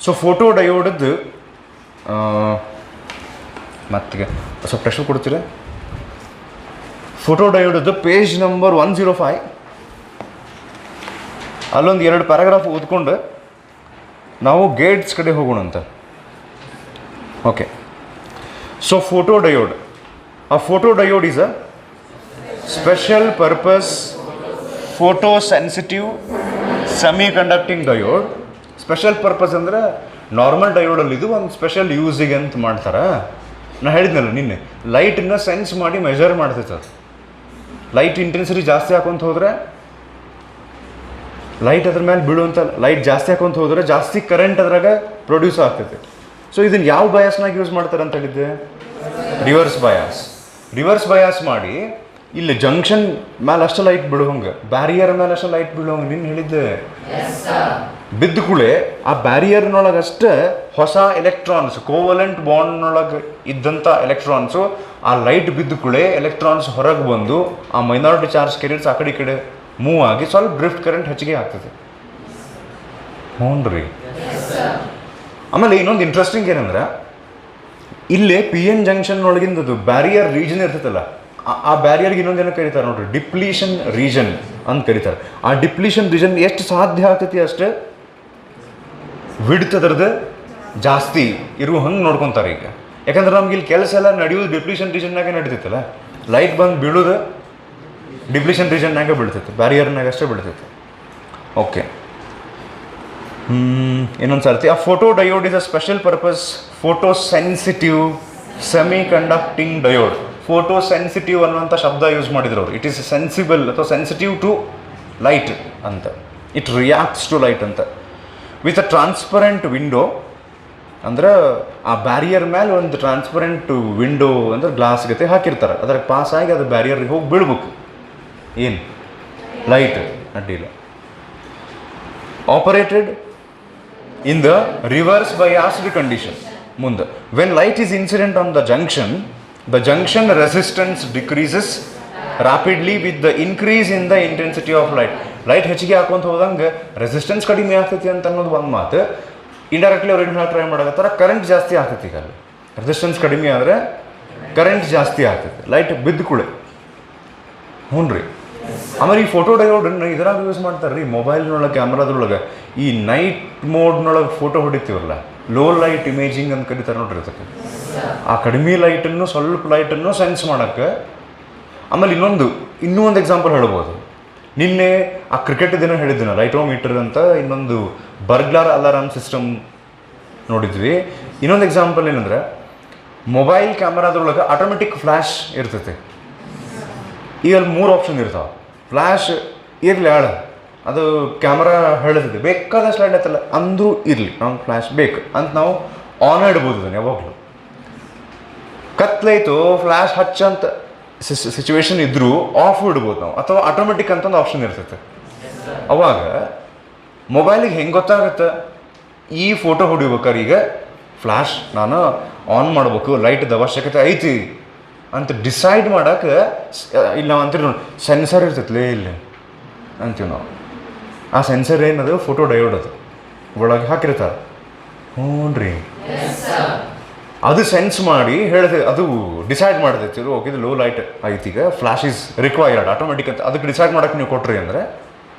So photo ಡಯೋಡದ್ದು ಮತ್ತಿಗೆ ಸ್ವಲ್ಪ pressure ಕೊಡ್ತೀರಾ? Photo ಡಯೋಡದ್ದು page number 105 ಅಲ್ಲೊಂದು 2 ಪ್ಯಾರಾಗ್ರಾಫ್ ಓದ್ಕೊಂಡು ನಾವು ಗೇಟ್ಸ್ ಕಡೆ ಹೋಗೋಣಂತ. Okay, so photo diode. A photodiode is a special purpose photosensitive semiconducting diode. Special purpose ಅಂದರೆ ನಾರ್ಮಲ್ ಡಯೋಡಲ್ಲಿ ಇದು ಒಂದು ಸ್ಪೆಷಲ್ ಯೂಸಿಗೆ ಅಂತ ಮಾಡ್ತಾರೆ. ನಾನು ಹೇಳಿದ್ನಲ್ಲ ನಿನ್ನೆ, ಲೈಟನ್ನ ಸೆನ್ಸ್ ಮಾಡಿ ಮೆಜರ್ ಮಾಡ್ತೈತೆ ಅದು. ಲೈಟ್ ಇಂಟೆನ್ಸಿಟಿ ಜಾಸ್ತಿ ಹಾಕೊಂತ ಹೋದರೆ, ಲೈಟ್ ಅದ್ರ ಮೇಲೆ ಬೀಳುವಂಥ ಲೈಟ್ ಜಾಸ್ತಿ ಹಾಕೊಂತ ಹೋದರೆ ಜಾಸ್ತಿ ಕರೆಂಟ್ ಅದ್ರಾಗ ಪ್ರೊಡ್ಯೂಸ್ ಆಗ್ತೈತೆ. ಸೊ ಇದನ್ನು ಯಾವ ಬಯಾಸ್ನಾಗ ಯೂಸ್ ಮಾಡ್ತಾರೆ ಅಂತ ಹೇಳಿದ್ದೆ? Reverse bias. ರಿವರ್ಸ್ ಬಯಾಸ್ ಮಾಡಿ ಇಲ್ಲಿ ಜಂಕ್ಷನ್ ಮೇಲೆ ಅಷ್ಟು ಲೈಟ್ ಬಿಡುವಂಗೆ, ಬ್ಯಾರಿಯರ್ ಮೇಲೆ ಅಷ್ಟು ಲೈಟ್ ಬೀಳುವಂಗೆ ನಿನ್ನ ಹೇಳಿದ್ದೆ. ಬಿದ್ದ ಕೂಡಲೇ ಆ ಬ್ಯಾರಿಯರ್ನೊಳಗಷ್ಟೇ ಹೊಸ ಎಲೆಕ್ಟ್ರಾನ್ಸ್, ಕೋವಲೆಂಟ್ ಬಾಂಡ್ನೊಳಗೆ ಇದ್ದಂಥ ಎಲೆಕ್ಟ್ರಾನ್ಸು ಆ ಲೈಟ್ ಬಿದ್ದ ಕೂಡಲೇ ಎಲೆಕ್ಟ್ರಾನ್ಸ್ ಹೊರಗೆ ಬಂದು ಆ ಮೈನಾರಿಟಿ ಚಾರ್ಜ್ ಕೆರಿಯರ್ಸ್ ಆ ಕಡೆ ಮೂವ್ ಆಗಿ ಸ್ವಲ್ಪ ಡ್ರಿಫ್ಟ್ ಕರೆಂಟ್ ಹೆಚ್ಚಿಗೆ ಆಗ್ತದೆ. ಹ್ಞೂ ರೀ. ಆಮೇಲೆ ಇನ್ನೊಂದು ಇಂಟ್ರೆಸ್ಟಿಂಗ್ ಏನಂದ್ರೆ, ಇಲ್ಲೇ ಪಿ ಎನ್ ಜಂಕ್ಷನ್ ಒಳಗಿಂದದು ಬ್ಯಾರಿಯರ್ ರೀಜನ್ ಇರ್ತೈತಲ್ಲ, ಆ ಬ್ಯಾರಿಯರ್ಗೆ ಇನ್ನೊಂದೇನೋ ಕರೀತಾರೆ ನೋಡ್ರಿ, ಡಿಪ್ಲೀಷನ್ ರೀಜನ್ ಅಂತ ಕರೀತಾರೆ. ಆ ಡಿಪ್ಲೀಷನ್ ರೀಜನ್ ಎಷ್ಟು ಸಾಧ್ಯ ಆಗ್ತೈತಿ ಅಷ್ಟೇ ವಿಡ್ತ್ ಅದರದ್ದು ಜಾಸ್ತಿ ಇರುವ ಹಂಗೆ ನೋಡ್ಕೊತಾರೆ ಈಗ. ಯಾಕಂದ್ರೆ ನಮ್ಗೆ ಇಲ್ಲಿ ಕೆಲಸ ಎಲ್ಲ ನಡೆಯೋದು ಡಿಪ್ಲೀಷನ್ ರೀಜನ್ನಾಗೆ ನಡೀತೈತಲ್ಲ. ಲೈಟ್ ಬಂದು ಬೀಳೋದು ಡಿಪ್ಲೀಷನ್ ರೀಜನ್ನಾಗೆ ಬೀಳ್ತೈತೆ, ಬ್ಯಾರಿಯರ್ನಾಗ ಅಷ್ಟೇ ಬೀಳ್ತೈತೆ. ಓಕೆ, ಇನ್ನೊಂದು ಸರ್ತಿ, ಆ photo diode is a special purpose photo sensitive semi conducting diode. Photo sensitive ಅನ್ನುವಂಥ ಶಬ್ದ ಯೂಸ್ ಮಾಡಿದ್ರು ಅವರು. ಇಟ್ ಈಸ್ ಸೆನ್ಸಿಬಲ್ ಅಥವಾ ಸೆನ್ಸಿಟಿವ್ ಟು ಲೈಟ್ ಅಂತ, ಇಟ್ ರಿಯಾಕ್ಟ್ಸ್ ಟು ಲೈಟ್ ಅಂತ. ವಿತ್ ಅ ಟ್ರಾನ್ಸ್ಪರೆಂಟ್ ವಿಂಡೋ, ಅಂದ್ರೆ ಆ ಬ್ಯಾರಿಯರ್ ಮೇಲೆ ಒಂದು ಟ್ರಾನ್ಸ್ಪರೆಂಟ್ ವಿಂಡೋ ಅಂದ್ರೆ ಗ್ಲಾಸ್ ಗತೆ ಹಾಕಿರ್ತಾರೆ, ಅದ್ರಾಗ ಪಾಸ್ ಆಗಿ ಅದು ಬ್ಯಾರಿಯರ್ಗೆ ಹೋಗಿ ಬೀಳ್ಬೇಕು. ಏನು ಲೈಟ್ ಅಡ್ಡಿಲ್ಲ. Operated in the reverse biased condition. ಮುಂದೆ, when light is incident on the junction resistance decreases rapidly with the increase in the intensity of light. Light ಹೆಚ್ಚಿಗೆ ಹಾಕೊಂತ ಹೋದಂಗೆ ರೆಸಿಸ್ಟೆನ್ಸ್ ಕಡಿಮೆ ಆಗ್ತೈತಿ ಅಂತ ಅನ್ನೋದು ಒಂದು ಮಾತು. ಇಂಡೈರೆಕ್ಟ್ಲಿ ಅವ್ರು ಏನು ಟ್ರೈ ಮಾಡಕತ್ತಾರ, ಕರೆಂಟ್ ಜಾಸ್ತಿ ಆಗ್ತೈತಿ. ಈಗ ಅಲ್ಲಿ ರೆಸಿಸ್ಟೆನ್ಸ್ ಕಡಿಮೆ ಆದರೆ ಕರೆಂಟ್ ಜಾಸ್ತಿ ಆಗ್ತೈತಿ, ಲೈಟ್ ಬಿದ್ದು ಕೂಳೆ. ಹ್ಞೂ ರೀ. ಆಮೇಲೆ ಈ ಫೋಟೋ ಡಯೋಡನ್ನು ಇದ್ರಾಗ ಯೂಸ್ ಮಾಡ್ತಾರೆ ರೀ, ಮೊಬೈಲ್ನೊಳಗೆ, ಕ್ಯಾಮ್ರಾದ್ರೊಳಗೆ. ಈ ನೈಟ್ ಮೋಡ್ನೊಳಗೆ ಫೋಟೋ ಹೊಡಿತೀವಲ್ಲ, ಲೋ ಲೈಟ್ ಇಮೇಜಿಂಗ್ ಅಂತ ಕರೀತಾರೆ ನೋಡ್ರಿ ಅದಕ್ಕೆ. ಆ ಕಡಿಮೆ ಲೈಟನ್ನು, ಸ್ವಲ್ಪ ಲೈಟನ್ನು ಸೆನ್ಸ್ ಮಾಡೋಕ್ಕೆ. ಆಮೇಲೆ ಇನ್ನೂ ಒಂದು ಎಕ್ಸಾಂಪಲ್ ಹೇಳ್ಬೋದು. ನಿನ್ನೆ ಆ ಕ್ರಿಕೆಟ್ ದಿನ ಹೇಳಿದ್ದೀನ, ಲೈಟೋಮೀಟರ್ ಅಂತ ಇನ್ನೊಂದು ಬರ್ಗ್ಲಾರ್ ಅಲಾರಾಮ್ ಸಿಸ್ಟಮ್ ನೋಡಿದ್ವಿ. ಇನ್ನೊಂದು ಎಕ್ಸಾಂಪಲ್ ಏನಂದರೆ, ಮೊಬೈಲ್ ಕ್ಯಾಮ್ರಾದ್ರೊಳಗೆ ಆಟೋಮೆಟಿಕ್ ಫ್ಲ್ಯಾಶ್ ಇರ್ತೈತೆ. ಈಗ ಅಲ್ಲಿ 3 ಆಪ್ಷನ್ ಇರ್ತಾವೆ. ಫ್ಲ್ಯಾಶ್ ಇರಲಿ ಆಳ, ಅದು ಕ್ಯಾಮ್ರಾ ಹೇಳ್ತದೆ ಬೇಕಾದಷ್ಟು ಲೈಟ್ ಐತಲ್ಲ ಅಂದರೂ ಇರಲಿ, ನಮ್ಗೆ ಫ್ಲ್ಯಾಶ್ ಬೇಕು ಅಂತ ನಾವು ಆನ್ ಇಡ್ಬೋದು. ಅದನ್ನು ಯಾವಾಗಲೂ ಕತ್ಲೈತು ಫ್ಲ್ಯಾಶ್ ಹಚ್ಚಂತ ಸಿಚುವೇಶನ್ ಇದ್ದರೂ ಆಫ್ ಇಡ್ಬೋದು ನಾವು, ಅಥವಾ ಆಟೋಮೆಟಿಕ್ ಅಂತ ಒಂದು ಆಪ್ಷನ್ ಇರ್ತೈತೆ. ಅವಾಗ ಮೊಬೈಲಿಗೆ ಹೆಂಗೆ ಗೊತ್ತಾಗುತ್ತೆ ಈ ಫೋಟೋ ಹೊಡಿಬೇಕಾರೆ ಈಗ ಫ್ಲ್ಯಾಶ್ ನಾನು ಆನ್ ಮಾಡಬೇಕು, ಲೈಟ್ದ ಅವಶ್ಯಕತೆ ಐತಿ ಅಂತ ಡಿಸೈಡ್ ಮಾಡೋಕೆ ಇಲ್ಲಿ ನಾವು ಅಂತೀವಿ ನೋಡಿ, ಸೆನ್ಸರ್ ಇರ್ತೈತಲೇ ಇಲ್ಲಿ ಅಂತೀವಿ ನಾವು. ಆ ಸೆನ್ಸರ್ ಏನದು ಫೋಟೋ ಡಯೋಡ್, ಅದು ಒಳಗೆ ಹಾಕಿರ್ತಾರೆ. ಹ್ಞೂ ರೀ. ಅದು ಸೆನ್ಸ್ ಮಾಡಿ ಹೇಳ್ತೈತೆ, ಅದು ಡಿಸೈಡ್ ಮಾಡ್ತೈತಿ ಇದು ಓಕೆ, ಇದು ಲೋ ಲೈಟ್ ಐತಿ, ಈಗ ಫ್ಲ್ಯಾಶ್ ಈಸ್ ರಿಕ್ವೈರ್ಡ್ ಆಟೋಮೆಟಿಕ್ ಅಂತ. ಅದಕ್ಕೆ ಡಿಸೈಡ್ ಮಾಡೋಕೆ ನೀವು ಕೊಟ್ರಿ ಅಂದರೆ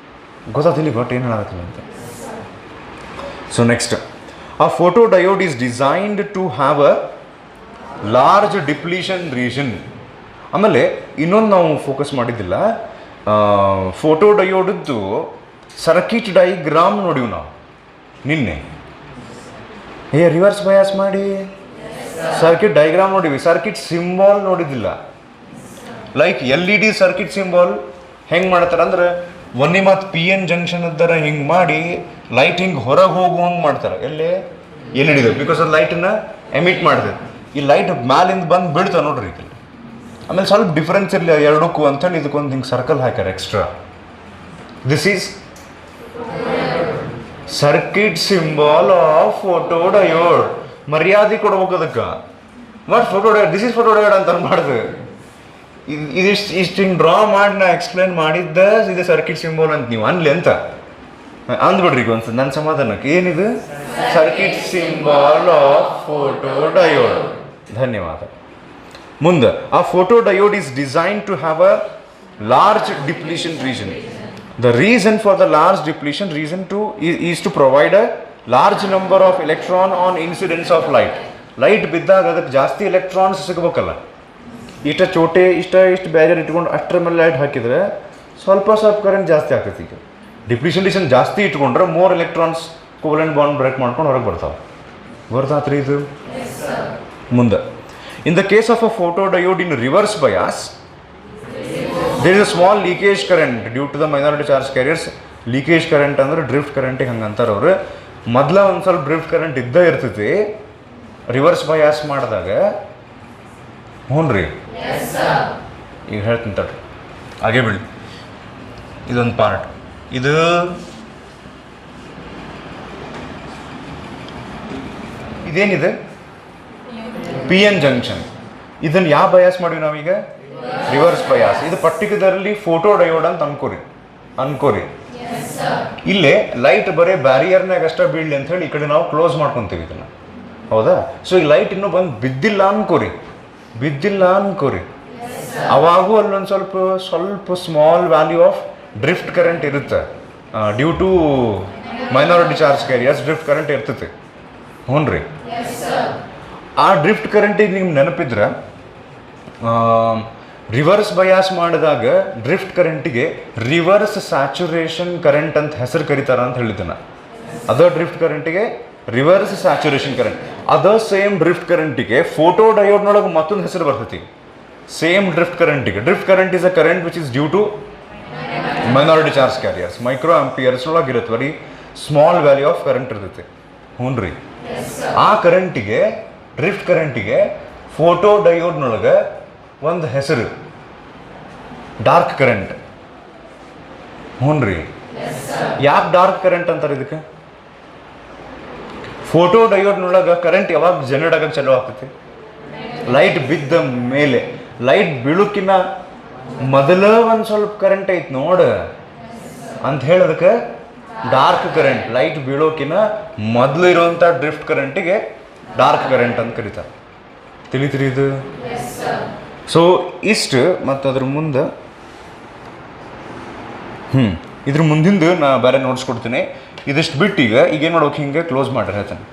ಗೊತ್ತಾಗ್ತಿಲ್ಲ ಬಟ್ ಏನು ಹೇಳತ್ತಿಲ್ಲ ಅಂತ. ಸೊ ನೆಕ್ಸ್ಟ್, ಆ photo diode is designed to have a large depletion region. ಆಮೇಲೆ ಇನ್ನೊಂದು ನಾವು ಫೋಕಸ್ ಮಾಡಿದ್ದಿಲ್ಲ, ಫೋಟೋ ಡಯೋಡದ್ದು ಸರ್ಕಿಟ್ ಡೈಗ್ರಾಮ್ ನೋಡಿವಿ ನಾವು ನಿನ್ನೆ. ರಿವರ್ಸ್ ಬಯಾಸ್ ಮಾಡಿ ಸರ್ಕಿಟ್ ಡೈಗ್ರಾಮ್ ನೋಡಿವಿ, ಸರ್ಕಿಟ್ ಸಿಂಬಾಲ್ ನೋಡಿದ್ದಿಲ್ಲ. ಲೈಕ್ LED ಸರ್ಕಿಟ್ ಸಿಂಬಾಲ್ ಹೆಂಗೆ ಮಾಡ್ತಾರೆ ಅಂದ್ರೆ, ಒನ್ನಿ ಮತ್ತು PN ಜಂಕ್ಷನ್ ಇದ್ದಾರ ಹಿಂಗೆ ಮಾಡಿ ಲೈಟ್ ಹಿಂಗೆ ಹೊರಗೆ ಹೋಗುವಂಗೆ ಮಾಡ್ತಾರೆ. ಎಲ್ಲೇ LED, ಬಿಕಾಸ್ ಅದು ಲೈಟನ್ನು ಎಮಿಟ್ ಮಾಡ್ತದೆ. ಈ ಲೈಟ್ ಮ್ಯಾಲಿಂದ ಬಂದು ಬೀಳ್ತಾವೆ ನೋಡ್ರಿ. ಆಮೇಲೆ ಸ್ವಲ್ಪ ಡಿಫ್ರೆನ್ಸ್ ಇರಲಿ ಎರಡಕ್ಕೂ ಅಂಥೇಳಿ ಇದಕ್ಕೊಂದು ಹಿಂಗೆ ಸರ್ಕಲ್ ಹಾಕ್ಯಾರ extra. This is circuit symbol of photo diode. ಮರ್ಯಾದೆ ಕೊಡ್ಬೇಕು ಅದಕ್ಕೆ. But photo diode, this is photo diode ಅಂತ ಮಾಡಿದೆ. ಇದಿಷ್ಟು ಹಿಂಗೆ ಡ್ರಾ ಮಾಡಿ ನಾ ಎಕ್ಸ್ಪ್ಲೇನ್ ಮಾಡಿದ್ದ ಇದು ಸರ್ಕಿಟ್ ಸಿಂಬಾಲ್ ಅಂತ ನೀವು ಅನ್ಲಿ ಅಂತ. ಅಂದ್ಬಿಡ್ರಿ ಈಗ ಒಂದ್ಸಲ ನನ್ನ ಸಮಾಧಾನಕ್ಕೆ ಏನಿದು circuit symbol of photodiode. ಧನ್ಯವಾದ. ಮುಂದೆ ಆ photo diode is design to have a large depletion region. The reason for the large depletion reason to is to provide a large number of electron on incidence of light. Light ಬಿದ್ದಾಗ ಅದಕ್ಕೆ ಜಾಸ್ತಿ electrons ಸಿಗ್ಬೇಕಲ್ಲ. ಇಷ್ಟು barrier ಇಟ್ಕೊಂಡು ಅಷ್ಟರ ಮೇಲೆ light ಹಾಕಿದರೆ ಸ್ವಲ್ಪ current ಜಾಸ್ತಿ ಆಗ್ತೈತಿ. ಈಗ ಡಿಪ್ಲೀಷನ್ ಜಾಸ್ತಿ ಇಟ್ಕೊಂಡ್ರೆ more electrons covalent bond break ಮಾಡ್ಕೊಂಡು ಹೊರಗೆ ಬರ್ತಾತ್ರಿ ಇದು. ಮುಂದೆ in the case of a photodiode in reverse bias there is a small leakage current due to the minority charge carriers. Leakage current ಅಂದ್ರೆ ಡ್ರಿಫ್ಟ್ ಕರೆಂಟಿಗೆ ಹಂಗೆ ಅಂತಾರೆ ಅವರು. ಮೊದಲ ಒಂದು ಸ್ವಲ್ಪ ಡ್ರಿಫ್ಟ್ ಕರೆಂಟ್ ಇದ್ದೇ ಇರ್ತೈತಿ ರಿವರ್ಸ್ ಬಯಾಸ್ ಮಾಡಿದಾಗ. ಹ್ಞೂ ರೀ, ಈಗ ಹೇಳ್ತೀನಿ ತಡ್ರಿ, ಹಾಗೆ ಬಿಡಿ. ಇದೊಂದು ಪಾರ್ಟ್, ಇದು ಇದೇನಿದೆ ಪಿ ಎನ್ ಜಂಕ್ಷನ್. ಇದನ್ನು ಯಾವ ಬಯಾಸ್ ಮಾಡಿವಿ ನಾವೀಗ? Reverse bias. ಇದು ಪರ್ಟಿಕ್ಯುಲರ್ಲಿ ಫೋಟೋ ಡಯೋಡ್ ಅಂತ ಅನ್ಕೋರಿ. ಇಲ್ಲೇ ಲೈಟ್ ಬರೀ ಬ್ಯಾರಿಯರ್ನಾಗ ಅಷ್ಟೇ ಬೀಳಲಿ ಅಂತ ಹೇಳಿ ಈ ಕಡೆ ನಾವು ಕ್ಲೋಸ್ ಮಾಡ್ಕೊತೀವಿ ಇದನ್ನು, ಹೌದಾ? ಸೊ ಈ ಲೈಟ್ ಇನ್ನೂ ಬಂದು ಬಿದ್ದಿಲ್ಲ ಅನ್ಕೋರಿ. ಅವಾಗೂ ಅಲ್ಲೊಂದು ಸ್ವಲ್ಪ small value of drift current ಇರುತ್ತೆ. Due to minority charge carriers drift current ಇರ್ತೈತಿ. ಹ್ಞೂ ರೀ. ಆ ಡ್ರಿಫ್ಟ್ ಕರೆಂಟಿಗೆ ನಿಮ್ಗೆ ನೆನಪಿದ್ರೆ ರಿವರ್ಸ್ ಬಯಾಸ್ ಮಾಡಿದಾಗ ಡ್ರಿಫ್ಟ್ ಕರೆಂಟಿಗೆ ರಿವರ್ಸ್ ಸ್ಯಾಚುರೇಷನ್ ಕರೆಂಟ್ ಅಂತ ಹೆಸರು ಕರೀತಾರ ಅಂತ ಹೇಳಿದ್ದೆ ನಾ. ಅದ ಡ್ರಿಫ್ಟ್ ಕರೆಂಟಿಗೆ ರಿವರ್ಸ್ ಸ್ಯಾಚುರೇಷನ್ ಕರೆಂಟ್. ಅದ ಸೇಮ್ ಡ್ರಿಫ್ಟ್ ಕರೆಂಟಿಗೆ ಫೋಟೋ ಡಯೋಡ್ನೊಳಗೆ ಮತ್ತೊಂದು ಹೆಸರು ಬರ್ತೈತಿ. Same drift current is a current which is due to minority charge carriers. Micro ಆಂಪಿಯರ್ಸ್ನೊಳಗೆ ಇರುತ್ತೆ, ಬರೀ ಸ್ಮಾಲ್ ವ್ಯಾಲ್ಯೂ ಆಫ್ ಕರೆಂಟ್ ಇರ್ತೈತಿ. ಹ್ಞೂ ರೀ. ಆ ಕರೆಂಟಿಗೆ ಡ್ರಿಫ್ಟ್ ಕರೆಂಟಿಗೆ ಫೋಟೋ ಡಯೋಡ್ನೊಳಗೆ ಒಂದು ಹೆಸರು ಡಾರ್ಕ್ ಕರೆಂಟ್. ಹ್ಞೂ ರೀ. ಯಾಕೆ ಡಾರ್ಕ್ ಕರೆಂಟ್ ಅಂತಾರೆ ಇದಕ್ಕೆ? ಫೋಟೋ ಡಯೋಡ್ನೊಳಗೆ ಕರೆಂಟ್ ಯಾವಾಗ ಜನರೇಟ್ ಆಗಕ್ಕೆ ಚಾಲೂ ಆಗ್ತೈತಿ? ಲೈಟ್ ಬಿದ್ದ ಮೇಲೆ. ಲೈಟ್ ಬೀಳೋಕ್ಕಿನ್ನ ಮೊದಲ ಒಂದು ಸ್ವಲ್ಪ ಕರೆಂಟ್ ಐತಿ ನೋಡ ಅಂತ ಹೇಳೋದಕ್ಕೆ ಡಾರ್ಕ್ ಕರೆಂಟ್. ಲೈಟ್ ಬೀಳೋಕಿನ್ನ ಮೊದಲು ಇರುವಂಥ ಡ್ರಿಫ್ಟ್ ಕರೆಂಟಿಗೆ ಡಾರ್ಕ್ ಕರೆಂಟ್ ಅಂತ ಕರೀತಾರೆ. ತಿಳಿತೀರಿ ಇದು? ಸೊ ಇಷ್ಟು. ಮತ್ತು ಅದ್ರ ಮುಂದೆ ಇದ್ರ ಮುಂದಿಂದು ನಾ ಬೇರೆ ನೋಡ್ಸ್ಕೊಡ್ತೀನಿ. ಇದಿಷ್ಟು ಬಿಟ್ಟು ಈಗೇನು ಮಾಡ್ಬೇಕು, ಹಿಂಗೆ ಕ್ಲೋಸ್ ಮಾಡಿರಿ ಹೇಳ್ತೇನೆ.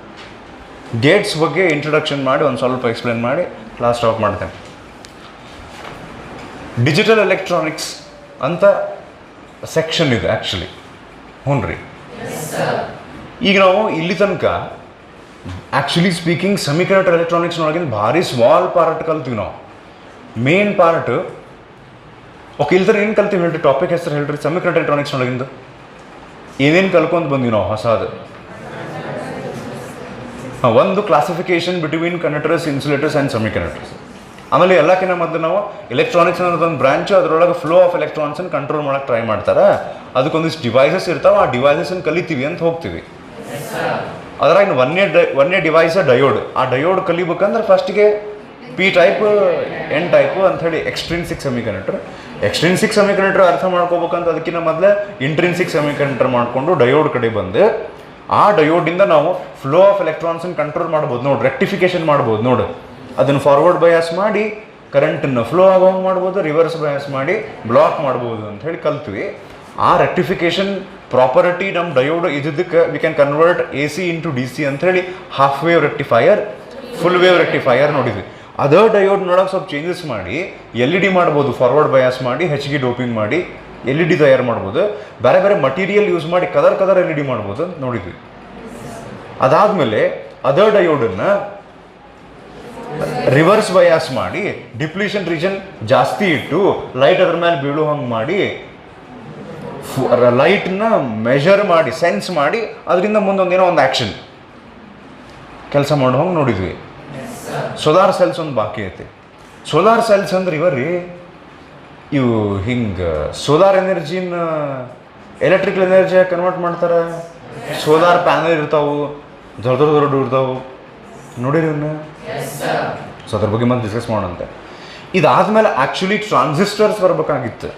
ಗೇಟ್ಸ್ ಬಗ್ಗೆ ಇಂಟ್ರೊಡಕ್ಷನ್ ಮಾಡಿ ಒಂದು ಸ್ವಲ್ಪ ಎಕ್ಸ್ಪ್ಲೇನ್ ಮಾಡಿ ಕ್ಲಾಸ್ ಸ್ಟಾಪ್ ಮಾಡ್ತೇನೆ. ಡಿಜಿಟಲ್ ಎಲೆಕ್ಟ್ರಾನಿಕ್ಸ್ ಅಂತ ಸೆಕ್ಷನ್ ಇದೆ ಆ್ಯಕ್ಚುಲಿ. ಹ್ಞೂ ರೀ. ಈಗ ನಾವು ಇಲ್ಲಿ ತನಕ ಆ್ಯಕ್ಚುಲಿ ಸ್ಪೀಕಿಂಗ್ ಸೆಮಿಕಂಡಕ್ಟರ್ ಎಲೆಕ್ಟ್ರಾನಿಕ್ಸ್ನೊಳಗಿನ ಭಾರಿ ಸ್ಮಾಲ್ ಪಾರ್ಟ್ ಕಲ್ತೀವಿ ನಾವು. Main part okay. ಇಲ್ತರ ಏನು ಕಲ್ತೀವಿ ಹೇಳ್ರಿ? ಟಾಪಿಕ್ ಹೆಸರು ಹೇಳ್ರಿ. ಸೆಮಿಕಂಡಕ್ಟರ್ ಎಲೆಕ್ಟ್ರಾನಿಕ್ಸ್ನೊಳಗಿಂದು ಏನೇನು ಕಲ್ಕೊಂತ ಬಂದ್ವಿ ನಾವು ಹೊಸದು? ಒಂದು classification between conductors, insulators and semiconductors. ಆಮೇಲೆ ಎಲ್ಲಕ್ಕಿಂತ ಮೊದಲು ನಾವು ಎಲೆಕ್ಟ್ರಾನಿಕ್ಸ್ ಅನ್ನೋದೊಂದು ಬ್ರಾಂಚು, ಅದರೊಳಗೆ ಫ್ಲೋ ಆಫ್ ಎಲೆಕ್ಟ್ರಾನ್ಸನ್ನು ಕಂಟ್ರೋಲ್ ಮಾಡೋಕ್ಕೆ ಟ್ರೈ ಮಾಡ್ತಾರೆ. ಅದಕ್ಕೊಂದಿಷ್ಟು ಡಿವೈಸಸ್ ಇರ್ತಾವೆ, ಆ ಡಿವೈಸಸ್ಸನ್ನು ಕಲಿತೀವಿ ಅಂತ ಹೋಗ್ತೀವಿ. ಅದ್ರಾಗ ಒಂದೇ ಡಿವೈಸ ಡಯೋಡ್. ಆ ಡಯೋಡ್ ಕಲಿಬೇಕಂದ್ರೆ ಫಸ್ಟಿಗೆ ಪಿ ಟೈಪ್, ಎನ್ ಟೈಪು ಅಂಥೇಳಿ ಎಕ್ಸ್ಟ್ರಿನ್ಸಿಕ್ ಸೆಮಿಕಂಡಕ್ಟರ್. ಎಕ್ಸ್ಟ್ರಿನ್ಸಿಕ್ ಸೆಮಿಕಂಡಕ್ಟರ್ ಅರ್ಥ ಮಾಡ್ಕೋಬೇಕಂತ ಅದಕ್ಕಿಂತ ಮೊದಲೇ ಇಂಟ್ರಿನ್ಸಿಕ್ ಸೆಮಿಕಂಡಕ್ಟರ್ ಮಾಡಿಕೊಂಡು ಡಯೋಡ್ ಕಡೆ ಬಂದು ಆ ಡಯೋಡಿಂದ ನಾವು ಫ್ಲೋ ಆಫ್ ಎಲೆಕ್ಟ್ರಾನ್ಸನ್ನು ಕಂಟ್ರೋಲ್ ಮಾಡ್ಬೋದು ನೋಡಿ, ರೆಕ್ಟಿಫಿಕೇಶನ್ ಮಾಡ್ಬೋದು ನೋಡಿ. ಅದನ್ನು ಫಾರ್ವರ್ಡ್ ಬಯಾಸ್ ಮಾಡಿ ಕರೆಂಟನ್ನು ಫ್ಲೋ ಆಗೋಂಗೆ ಮಾಡ್ಬೋದು, ರಿವರ್ಸ್ ಬಯಾಸ್ ಮಾಡಿ ಬ್ಲಾಕ್ ಮಾಡ್ಬೋದು ಅಂತ ಹೇಳಿ ಕಲ್ತ್ವಿ. ಆ ರೆಕ್ಟಿಫಿಕೇಶನ್ ಪ್ರಾಪರ್ಟಿ ನಮ್ಮ ಡಯೋಡ್ ಇದಕ್ಕೆ we can convert A C into D C ಅಂಥೇಳಿ half wave rectifier, full wave rectifier ನೋಡಿದ್ವಿ. ಅದೇ ಡಯೋಡ್ನೊಳಗೆ ಸ್ವಲ್ಪ ಚೇಂಜಸ್ ಮಾಡಿ ಎಲ್ ಇ ಡಿ ಮಾಡ್ಬೋದು, ಫಾರ್ವರ್ಡ್ ಬಯಾಸ್ ಮಾಡಿ ಹೆಚ್ಚಿಗೆ ಡೋಪಿಂಗ್ ಮಾಡಿ ಎಲ್ ಇ ಡಿ ತಯಾರು ಮಾಡ್ಬೋದು. ಬೇರೆ ಬೇರೆ ಮಟೀರಿಯಲ್ ಯೂಸ್ ಮಾಡಿ ಕಲರ್ ಎಲ್ ಇ ಡಿ ಮಾಡ್ಬೋದು ಅಂತ ನೋಡಿದ್ವಿ. ಅದಾದಮೇಲೆ ಅದೇ ಡಯೋಡನ್ನು ರಿವರ್ಸ್ ಬಯಾಸ್ ಮಾಡಿ ಡಿಪ್ಲೀಷನ್ ರೀಜನ್ ಜಾಸ್ತಿ ಇಟ್ಟು ಲೈಟ್ ಅದ್ರ ಮೇಲೆ ಬೀಳೋ ಹಂಗೆ ಮಾಡಿ ಲೈಟ್ನ ಮೆಷರ್ ಮಾಡಿ ಸೆನ್ಸ್ ಮಾಡಿ ಅದರಿಂದ ಮುಂದೊಂದೇನೋ ಒಂದು ಆ್ಯಕ್ಷನ್ ಕೆಲಸ ಮಾಡೋ ಹಂಗೆ ನೋಡಿದ್ವಿ. ಸೋಲಾರ್ ಸೆಲ್ಸ್ ಒಂದು ಬಾಕಿ ಐತಿ. ಸೋಲಾರ್ ಸೆಲ್ಸ್ ಅಂದ್ರೆ ಇವರಿ ಇವು ಹಿಂಗೆ ಸೋಲಾರ್ ಎನರ್ಜಿನ ಎಲೆಕ್ಟ್ರಿಕಲ್ ಎನರ್ಜಿಯಾಗಿ ಕನ್ವರ್ಟ್ ಮಾಡ್ತಾರೆ. ಸೋಲಾರ್ ಪ್ಯಾನಲ್ ಇರ್ತಾವೆ, ದೊಡ್ಡ ಇರ್ತಾವೆ, ನೋಡಿರಿ ಇವನ್ನ. ಸೊ ಅದ್ರ ಬಗ್ಗೆ ಮತ್ತೆ ಡಿಸ್ಕಸ್ ಮಾಡೋಣಂತೆ. ಇದಾದ್ಮೇಲೆ ಆ್ಯಕ್ಚುಲಿ ಟ್ರಾನ್ಸಿಸ್ಟರ್ಸ್ ಬರ್ಬೇಕಾಗಿತ್ತು.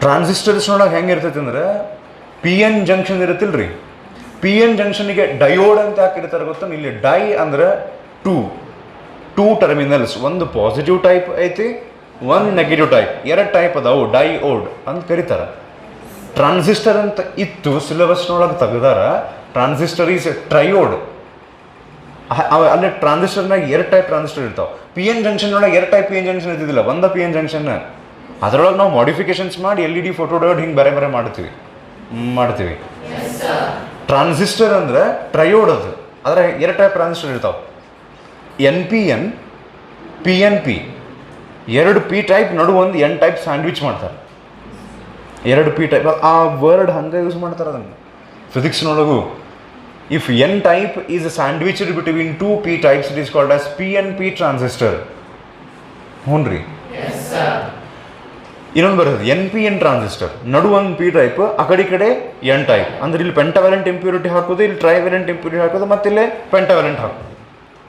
ಟ್ರಾನ್ಸಿಸ್ಟರ್ಸ್ನೊಳಗೆ ಹೆಂಗೆ ಇರ್ತೈತೆ ಅಂದ್ರೆ ಪಿ ಎನ್ ಜಂಕ್ಷನ್ ಇರುತ್ತಿಲ್ರಿ, ಪಿ ಎನ್ ಜಂಕ್ಷನ್ಗೆ ಡಯೋಡ್ ಅಂತ ಹಾಕಿರ್ತಾರೆ ಗೊತ್ತಾ. ಇಲ್ಲಿ ಡೈ ಅಂದ್ರೆ ಟೂ ಟರ್ಮಿನಲ್ಸ್, ಒಂದು ಪಾಸಿಟಿವ್ ಟೈಪ್ ಐತಿ, ಒಂದು ನೆಗೆಟಿವ್ ಟೈಪ್, ಎರಡು ಟೈಪ್ ಅದಾವು, ಡೈಓಡ್ ಅಂತ ಕರೀತಾರೆ. ಟ್ರಾನ್ಸಿಸ್ಟರ್ ಅಂತ ಇತ್ತು ಸಿಲೆಬಸ್ನೊಳಗೆ ತೆಗ್ದಾರ. Transistor is triode. ಅಲ್ಲಿ ಟ್ರಾನ್ಸಿಸ್ಟರ್ನಾಗ ಎರಡು ಟೈಪ್ ಟ್ರಾನ್ಸಿಸ್ಟರ್ ಇರ್ತಾವೆ. ಪಿ ಎನ್ ಜಂಕ್ಷನ್ ಒಳಗೆ ಎರಡು ಟೈಪ್ ಪಿ ಎನ್ ಜಂಕ್ಷನ್ ಇದ್ದಿದ್ದಿಲ್ಲ, ಒಂದು ಪಿ ಎನ್ ಜಂಕ್ಷನ್. ಅದರೊಳಗೆ ನಾವು ಮಾಡಿಫಿಕೇಶನ್ಸ್ ಮಾಡಿ LED ಫೋಟೋ ಡಯೋಡ್ ಹಿಂಗೆ ಬೇರೆ ಬೇರೆ ಮಾಡ್ತೀವಿ. ಟ್ರಾನ್ಸಿಸ್ಟರ್ ಅಂದ್ರೆ ಟ್ರಯೋಡ್ ಅದು. ಅದರ ಎರಡು ಟೈಪ್ ಟ್ರಾನ್ಸಿಸ್ಟರ್ ಇರ್ತಾವೆ, NPN, PNP. ಎರಡು ಪಿ ಟೈಪ್ ನಡು ಒಂದು N ಟೈಪ್ ಸ್ಯಾಂಡ್ವಿಚ್ ಮಾಡ್ತಾರೆ. ಎರಡು ಪಿ ಟೈಪ್, ಆ ವರ್ಡ್ ಹಂಗೆ ಯೂಸ್ ಮಾಡ್ತಾರೆ ಅದನ್ನು ಫಿಸಿಕ್ಸ್ನೊಳಗೂ. If N type is sandwiched between 2 P types, it is called as PNP transistor. ಹ್ಞೂ ರೀ. ಇನ್ನೊಂದು ಬರ್ತದೆ NPN ಟ್ರಾನ್ಸಿಸ್ಟರ್, ನಡು ಒಂದು ಪಿ ಟೈಪ್, ಆ ಕಡೆ N ಟೈಪ್. ಅಂದ್ರೆ ಇಲ್ಲಿ ಪೆಂಟಾವ್ಯಾಲೆಂಟ್ ಇಂಪ್ಯೂರಿಟಿ ಹಾಕೋದು, ಇಲ್ಲಿ ಟ್ರೈವ್ಯಾಲೆಂಟ್ ಇಂಪ್ಯೂರಿಟಿ ಹಾಕೋದು, ಮತ್ತೆ ಇಲ್ಲೇ ಪೆಂಟಾವ್ಯಾಲೆಂಟ್ ಹಾಕೋದು.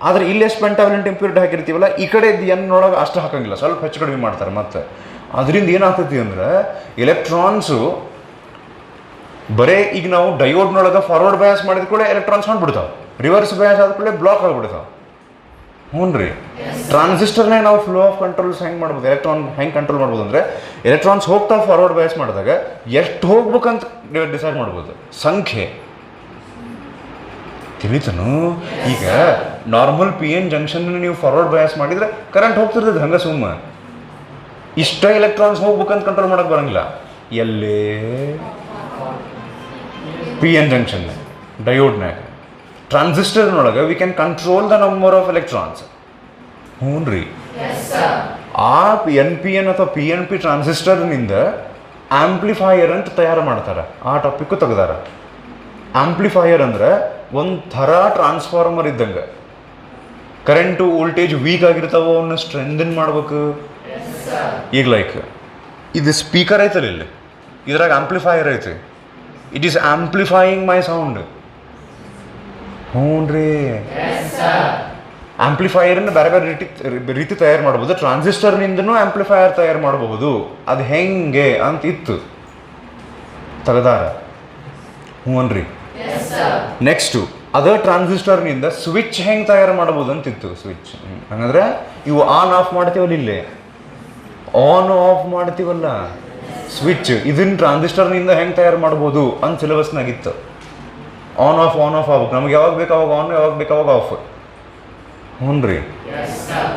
ಆದರೆ ಇಲ್ಲಿ ಎಷ್ಟು ಪೆಂಟಾವ್ಯಾಲೆಂಟ್ ಇಂಪ್ಯೂರಿಟಿ ಹಾಕಿರ್ತೀವಲ್ಲ, ಈ ಕಡೆ N ಒಳಗೆ ಅಷ್ಟು ಹಾಕಂಗಿಲ್ಲ, ಸ್ವಲ್ಪ ಹೆಚ್ಚು ಕಡಿಮೆ ಮಾಡ್ತಾರೆ. ಮತ್ತೆ ಅದರಿಂದ ಏನಾಗ್ತೈತಿ ಅಂದ್ರೆ ಎಲೆಕ್ಟ್ರಾನ್ಸು ಬರೇ ಈಗ ನಾವು ಡಯೋಡ್ನೊಳಗೆ ಫಾರ್ವರ್ಡ್ ಬಯಾಸ್ ಮಾಡಿದ ಕೂಡ ಎಲೆಕ್ಟ್ರಾನ್ಸ್ ಮಾಡಿಬಿಡ್ತಾವೆ, ರಿವರ್ಸ್ ಬಯಾಸ್ ಆದ ಕೂಡ ಬ್ಲಾಕ್ ಆಗಿಬಿಡ್ತಾವೆ. ಹ್ಞೂ ರೀ. ಟ್ರಾನ್ಸಿಸ್ಟರ್ನಾಗ ನಾವು ಫ್ಲೋ ಆಫ್ ಕಂಟ್ರೋಲ್ಸ್ ಹೆಂಗೆ ಮಾಡ್ಬೋದು, ಎಲೆಕ್ಟ್ರಾನ್ ಹೆಂಗೆ ಕಂಟ್ರೋಲ್ ಮಾಡ್ಬೋದು ಅಂದರೆ ಎಲೆಕ್ಟ್ರಾನ್ಸ್ ಹೋಗ್ತಾವೆ ಫಾರ್ವರ್ಡ್ ಬಯಾಸ್ ಮಾಡಿದಾಗ ಎಷ್ಟು ಹೋಗ್ಬೇಕಂತ ಡಿಸೈಡ್ ಮಾಡ್ಬೋದು, ಸಂಖ್ಯೆ ತಿಳಿತನು. ಈಗ ನಾರ್ಮಲ್ ಪಿ ಎನ್ ಜಂಕ್ಷನ್ ನೀವು ಫಾರ್ವರ್ಡ್ ಬಯಾಸ್ ಮಾಡಿದರೆ ಕರೆಂಟ್ ಹೋಗ್ತಿರ್ತದೆ ಹಂಗೆ ಸುಮ್ಮ. ಇಷ್ಟ ಎಲೆಕ್ಟ್ರಾನ್ಸ್ ಹೋಗ್ಬೇಕಂತ ಕಂಟ್ರೋಲ್ ಮಾಡೋಕ್ಕೆ ಬರೋಂಗಿಲ್ಲ. ಎಲ್ಲೇ ಪಿ ಎನ್ ಜಂಕ್ಷನ್ ಡಯೋಡ್ನಾಗ. ಟ್ರಾನ್ಸಿಸ್ಟರ್ನೊಳಗೆ we can control the number of electrons. ಹ್ಞೂ ರೀ. ಆ NPN ಅಥವಾ PNP ಟ್ರಾನ್ಸಿಸ್ಟರ್ನಿಂದ ಆಂಪ್ಲಿಫೈಯರ್ ಅಂತ ತಯಾರು ಮಾಡ್ತಾರೆ. ಆ ಟಾಪಿಕ್ಕು ತೆಗ್ದಾರ. ಆಂಪ್ಲಿಫೈಯರ್ ಅಂದ್ರೆ ಒಂದು ಥರ ಟ್ರಾನ್ಸ್ಫಾರ್ಮರ್ ಇದ್ದಂಗೆ. ಕರೆಂಟು ವೋಲ್ಟೇಜ್ ವೀಕ್ ಆಗಿರ್ತಾವೋ ಅವನ್ನ ಸ್ಟ್ರೆಂಥನ್ ಮಾಡ್ಬೇಕು. ಈಗ ಲೈಕ್ ಇದು ಸ್ಪೀಕರ್ ಐತಲ್ಲ, ಇಲ್ಲಿ ಇದ್ರಾಗ ಆಂಪ್ಲಿಫೈಯರ್ ಐತಿ. It is amplifying my sound. ಹ್ಞೂ ರೀ. ಆಂಪ್ಲಿಫೈಯರ್ನ ಬೇರೆ ಬೇರೆ ರೀತಿ ತಯಾರು ಮಾಡ್ಬೋದು. ಟ್ರಾನ್ಸಿಸ್ಟರ್ನಿಂದನೂ ಆಂಪ್ಲಿಫೈಯರ್ ತಯಾರು ಮಾಡಬಹುದು. ಅದು ಹೆಂಗೆ ಅಂತ ಇತ್ತು, ತೆಗ್ದಾರ. ಹ್ಞೂ ರೀ. ನೆಕ್ಸ್ಟು ಅದೇ ಟ್ರಾನ್ಸಿಸ್ಟರ್ನಿಂದ ಸ್ವಿಚ್ ಹೆಂಗೆ ತಯಾರು ಮಾಡ್ಬೋದು ಅಂತಿತ್ತು. ಸ್ವಿಚ್ ಹಂಗಂದ್ರೆ ಇವು ಆನ್ ಆಫ್ ಮಾಡ್ತೀವಲ್ಲ, ಇಲ್ಲೇ ಆನ್ ಆಫ್ ಮಾಡ್ತೀವಲ್ಲ ಸ್ವಿಚ್, ಇದನ್ನ ಟ್ರಾನ್ಸಿಸ್ಟರ್ನಿಂದ ಹೆಂಗೆ ತಯಾರು ಮಾಡ್ಬೋದು ಅಂತ ಸಿಲೆಬಸ್ನಾಗಿತ್ತು. ಆನ್ ಆಫ್ ಆಗ್ಬೇಕು, ನಮ್ಗೆ ಯಾವಾಗ ಬೇಕು ಅವಾಗ ಆನ್, ಯಾವಾಗ ಬೇಕು ಅವಾಗ ಆಫ್. ಹ್ಞೂ ರೀ.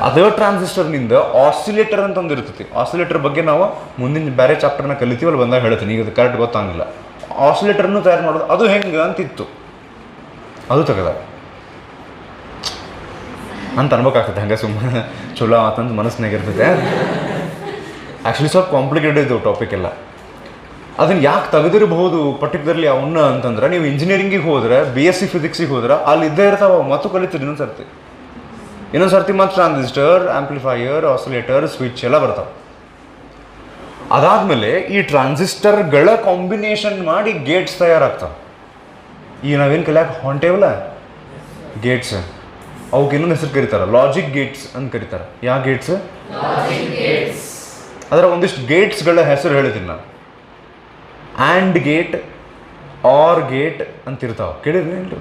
ಅದೇ ಟ್ರಾನ್ಸಿಸ್ಟರ್ನಿಂದ ಆಸಿಲೇಟರ್ ಅಂತ ಒಂದು ಇರ್ತೈತಿ. ಆಸಿಲೇಟರ್ ಬಗ್ಗೆ ನಾವು ಮುಂದಿನ ಬೇರೆ ಚಾಪ್ಟರ್ನ ಕಲಿತೀವಲ್ಲ ಬಂದಾಗ ಹೇಳ್ತೀನಿ, ಈಗ ಅದು ಕರೆಕ್ಟ್ ಗೊತ್ತಾಗಿಲ್ಲ. ಆಸಿಲೇಟರ್ನು ತಯಾರು ಮಾಡೋದು ಅದು ಹೆಂಗೆ ಅಂತಿತ್ತು, ಅದು ತೆಗೆದ ಅಂತ ಅನ್ಬೇಕಾಗ್ತದೆ. ಹಂಗೆ ಸುಮ್ಮನೆ ಚಲೋ ಆತಂತ ಮನಸ್ಸಿನಾಗ ಇರ್ತೈತೆ. ಆ್ಯಕ್ಚುಲಿ ಸ್ವಲ್ಪ ಕಾಂಪ್ಲಿಕೇಟೆಡ್ ಇದ್ದವು ಟಾಪಿಕ್ ಎಲ್ಲ. ಅದನ್ನು ಯಾಕೆ ತೆಗೆದಿರಬಹುದು ಪರ್ಟಿಕ್ಯುಲರ್ಲಿ ಅವನ್ನ ಅಂತಂದ್ರೆ, ನೀವು ಇಂಜಿನಿಯರಿಂಗಿಗೆ ಹೋದ್ರೆ, BSc ಫಿಸಿಕ್ಸಿಗೆ ಹೋದ್ರೆ ಅಲ್ಲಿ ಇದ್ದೇ ಇರ್ತಾವೆ, ಮತ್ತು ಕಲಿತೀರಿ ಇನ್ನೊಂದು ಸರ್ತಿ ಮತ್ತು ಟ್ರಾನ್ಸಿಸ್ಟರ್, ಆಂಪ್ಲಿಫೈಯರ್, ಆಸಿಲೇಟರ್, ಸ್ವಿಚ್ ಎಲ್ಲ ಬರ್ತಾವೆ. ಅದಾದಮೇಲೆ ಈ ಟ್ರಾನ್ಸಿಸ್ಟರ್ಗಳ ಕಾಂಬಿನೇಷನ್ ಮಾಡಿ ಗೇಟ್ಸ್ ತಯಾರಾಗ್ತಾವೆ. ಈಗ ನಾವೇನು ಕಲಿಯಾಕೆ ಹೊಂಟೇವಲ್ಲ ಗೇಟ್ಸ್, ಅವಕ್ಕೆ ಇನ್ನೊಂದು ಹೆಸರು ಕರೀತಾರೆ, ಲಾಜಿಕ್ ಗೇಟ್ಸ್ ಅಂತ ಕರೀತಾರೆ. ಯಾವ ಗೇಟ್ಸ್? ಅದರ ಒಂದಿಷ್ಟು ಗೇಟ್ಸ್ಗಳ ಹೆಸರು ಹೇಳಿದ್ದೀನಿ ನಾನು. ಆ್ಯಂಡ್ ಗೇಟ್, ಆರ್ ಗೇಟ್ ಅಂತಿರ್ತಾವೆ, ಕೇಳಿದ್ರಿ ಇಲ್ರಿ?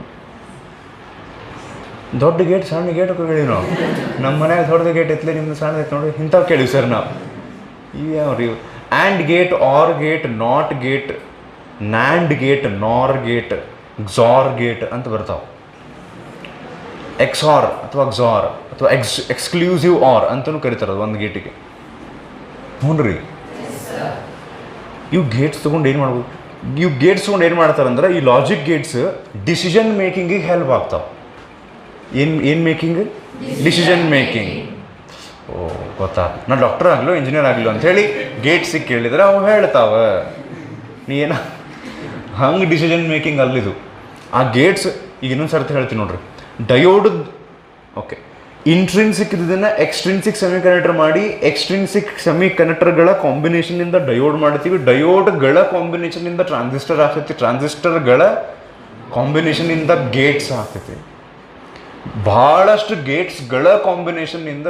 ದೊಡ್ಡ ಗೇಟ್, ಸಣ್ಣ ಗೇಟ್ ಕೇಳಿ ನಾವು. ನಮ್ಮ ಮನ್ಯಾಗ ದೊಡ್ಡ ಗೇಟ್ ಐತ್ಲೆ, ನಿಮ್ದು ಸಣ್ಣ ಐತೆ ನೋಡಿ, ಇಂಥವು ಕೇಳಿವಿ ಸರ್ ನಾವು. ಇವ್ಯಾವ್ರಿ? AND gate, OR gate, NOT gate, NAND gate, NOR gate, XOR gate ಅಂತ ಬರ್ತಾವೆ. XOR ಅಥವಾ XOR ಅಥವಾ ಎಕ್ಸ್ಕ್ಲೂಸಿವ್ ಆರ್ ಅಂತಲೂ ಕರೀತಾರೆ ಅದು ಒಂದು ಗೇಟಿಗೆ. ಹ್ಞೂ ರೀ. ಇವು ಗೇಟ್ಸ್ ತೊಗೊಂಡು ಏನು ಮಾಡ್ಬೋದು? ಇವು ಗೇಟ್ಸ್ ತೊಗೊಂಡು ಏನು ಮಾಡ್ತಾರಂದ್ರೆ, ಈ ಲಾಜಿಕ್ ಗೇಟ್ಸ್ ಡಿಸಿಷನ್ ಮೇಕಿಂಗಿಗೆ ಹೆಲ್ಪ್ ಆಗ್ತಾವೆ. ಏನು ಮೇಕಿಂಗ್? Decision making. ಓ ಗೊತ್ತಾ, ನಾ ಡಾಕ್ಟರ್ ಆಗಲು ಇಂಜಿನಿಯರ್ ಆಗಲು ಅಂಥೇಳಿ ಗೇಟ್ಸಿಗೆ ಕೇಳಿದ್ರೆ ಅವು ಹೇಳ್ತಾವೆ. ನೀ ಏನ ಹಂಗೆ ಡಿಸಿಷನ್ ಮೇಕಿಂಗ್ ಅಲ್ಲಿದು. ಆ ಗೇಟ್ಸ್ ಈಗ ಇನ್ನೊಂದು ಸರ್ತಿ ಹೇಳ್ತೀನಿ ನೋಡ್ರಿ. ಡಯೋಡ್, ಓಕೆ, ಇಂಟ್ರಿನ್ಸಿಕ್ ಇದನ್ನು ಎಕ್ಸ್ಟ್ರಿನ್ಸಿಕ್ ಸೆಮಿಕಂಡಕ್ಟರ್ ಮಾಡಿ, ಎಕ್ಸ್ಟ್ರಿನ್ಸಿಕ್ ಸೆಮಿಕಂಡಕ್ಟರ್ಗಳ ಕಾಂಬಿನೇಷನಿಂದ ಡಯೋಡ್ ಮಾಡ್ತೀವಿ. ಡಯೋಡ್ಗಳ ಕಾಂಬಿನೇಷನಿಂದ ಟ್ರಾನ್ಸಿಸ್ಟರ್ ಆಗ್ತೈತಿ. ಟ್ರಾನ್ಸಿಸ್ಟರ್ಗಳ ಕಾಂಬಿನೇಷನಿಂದ ಗೇಟ್ಸ್ ಆಗ್ತೈತಿ. ಭಾಳಷ್ಟು ಗೇಟ್ಸ್ಗಳ ಕಾಂಬಿನೇಷನ್ನಿಂದ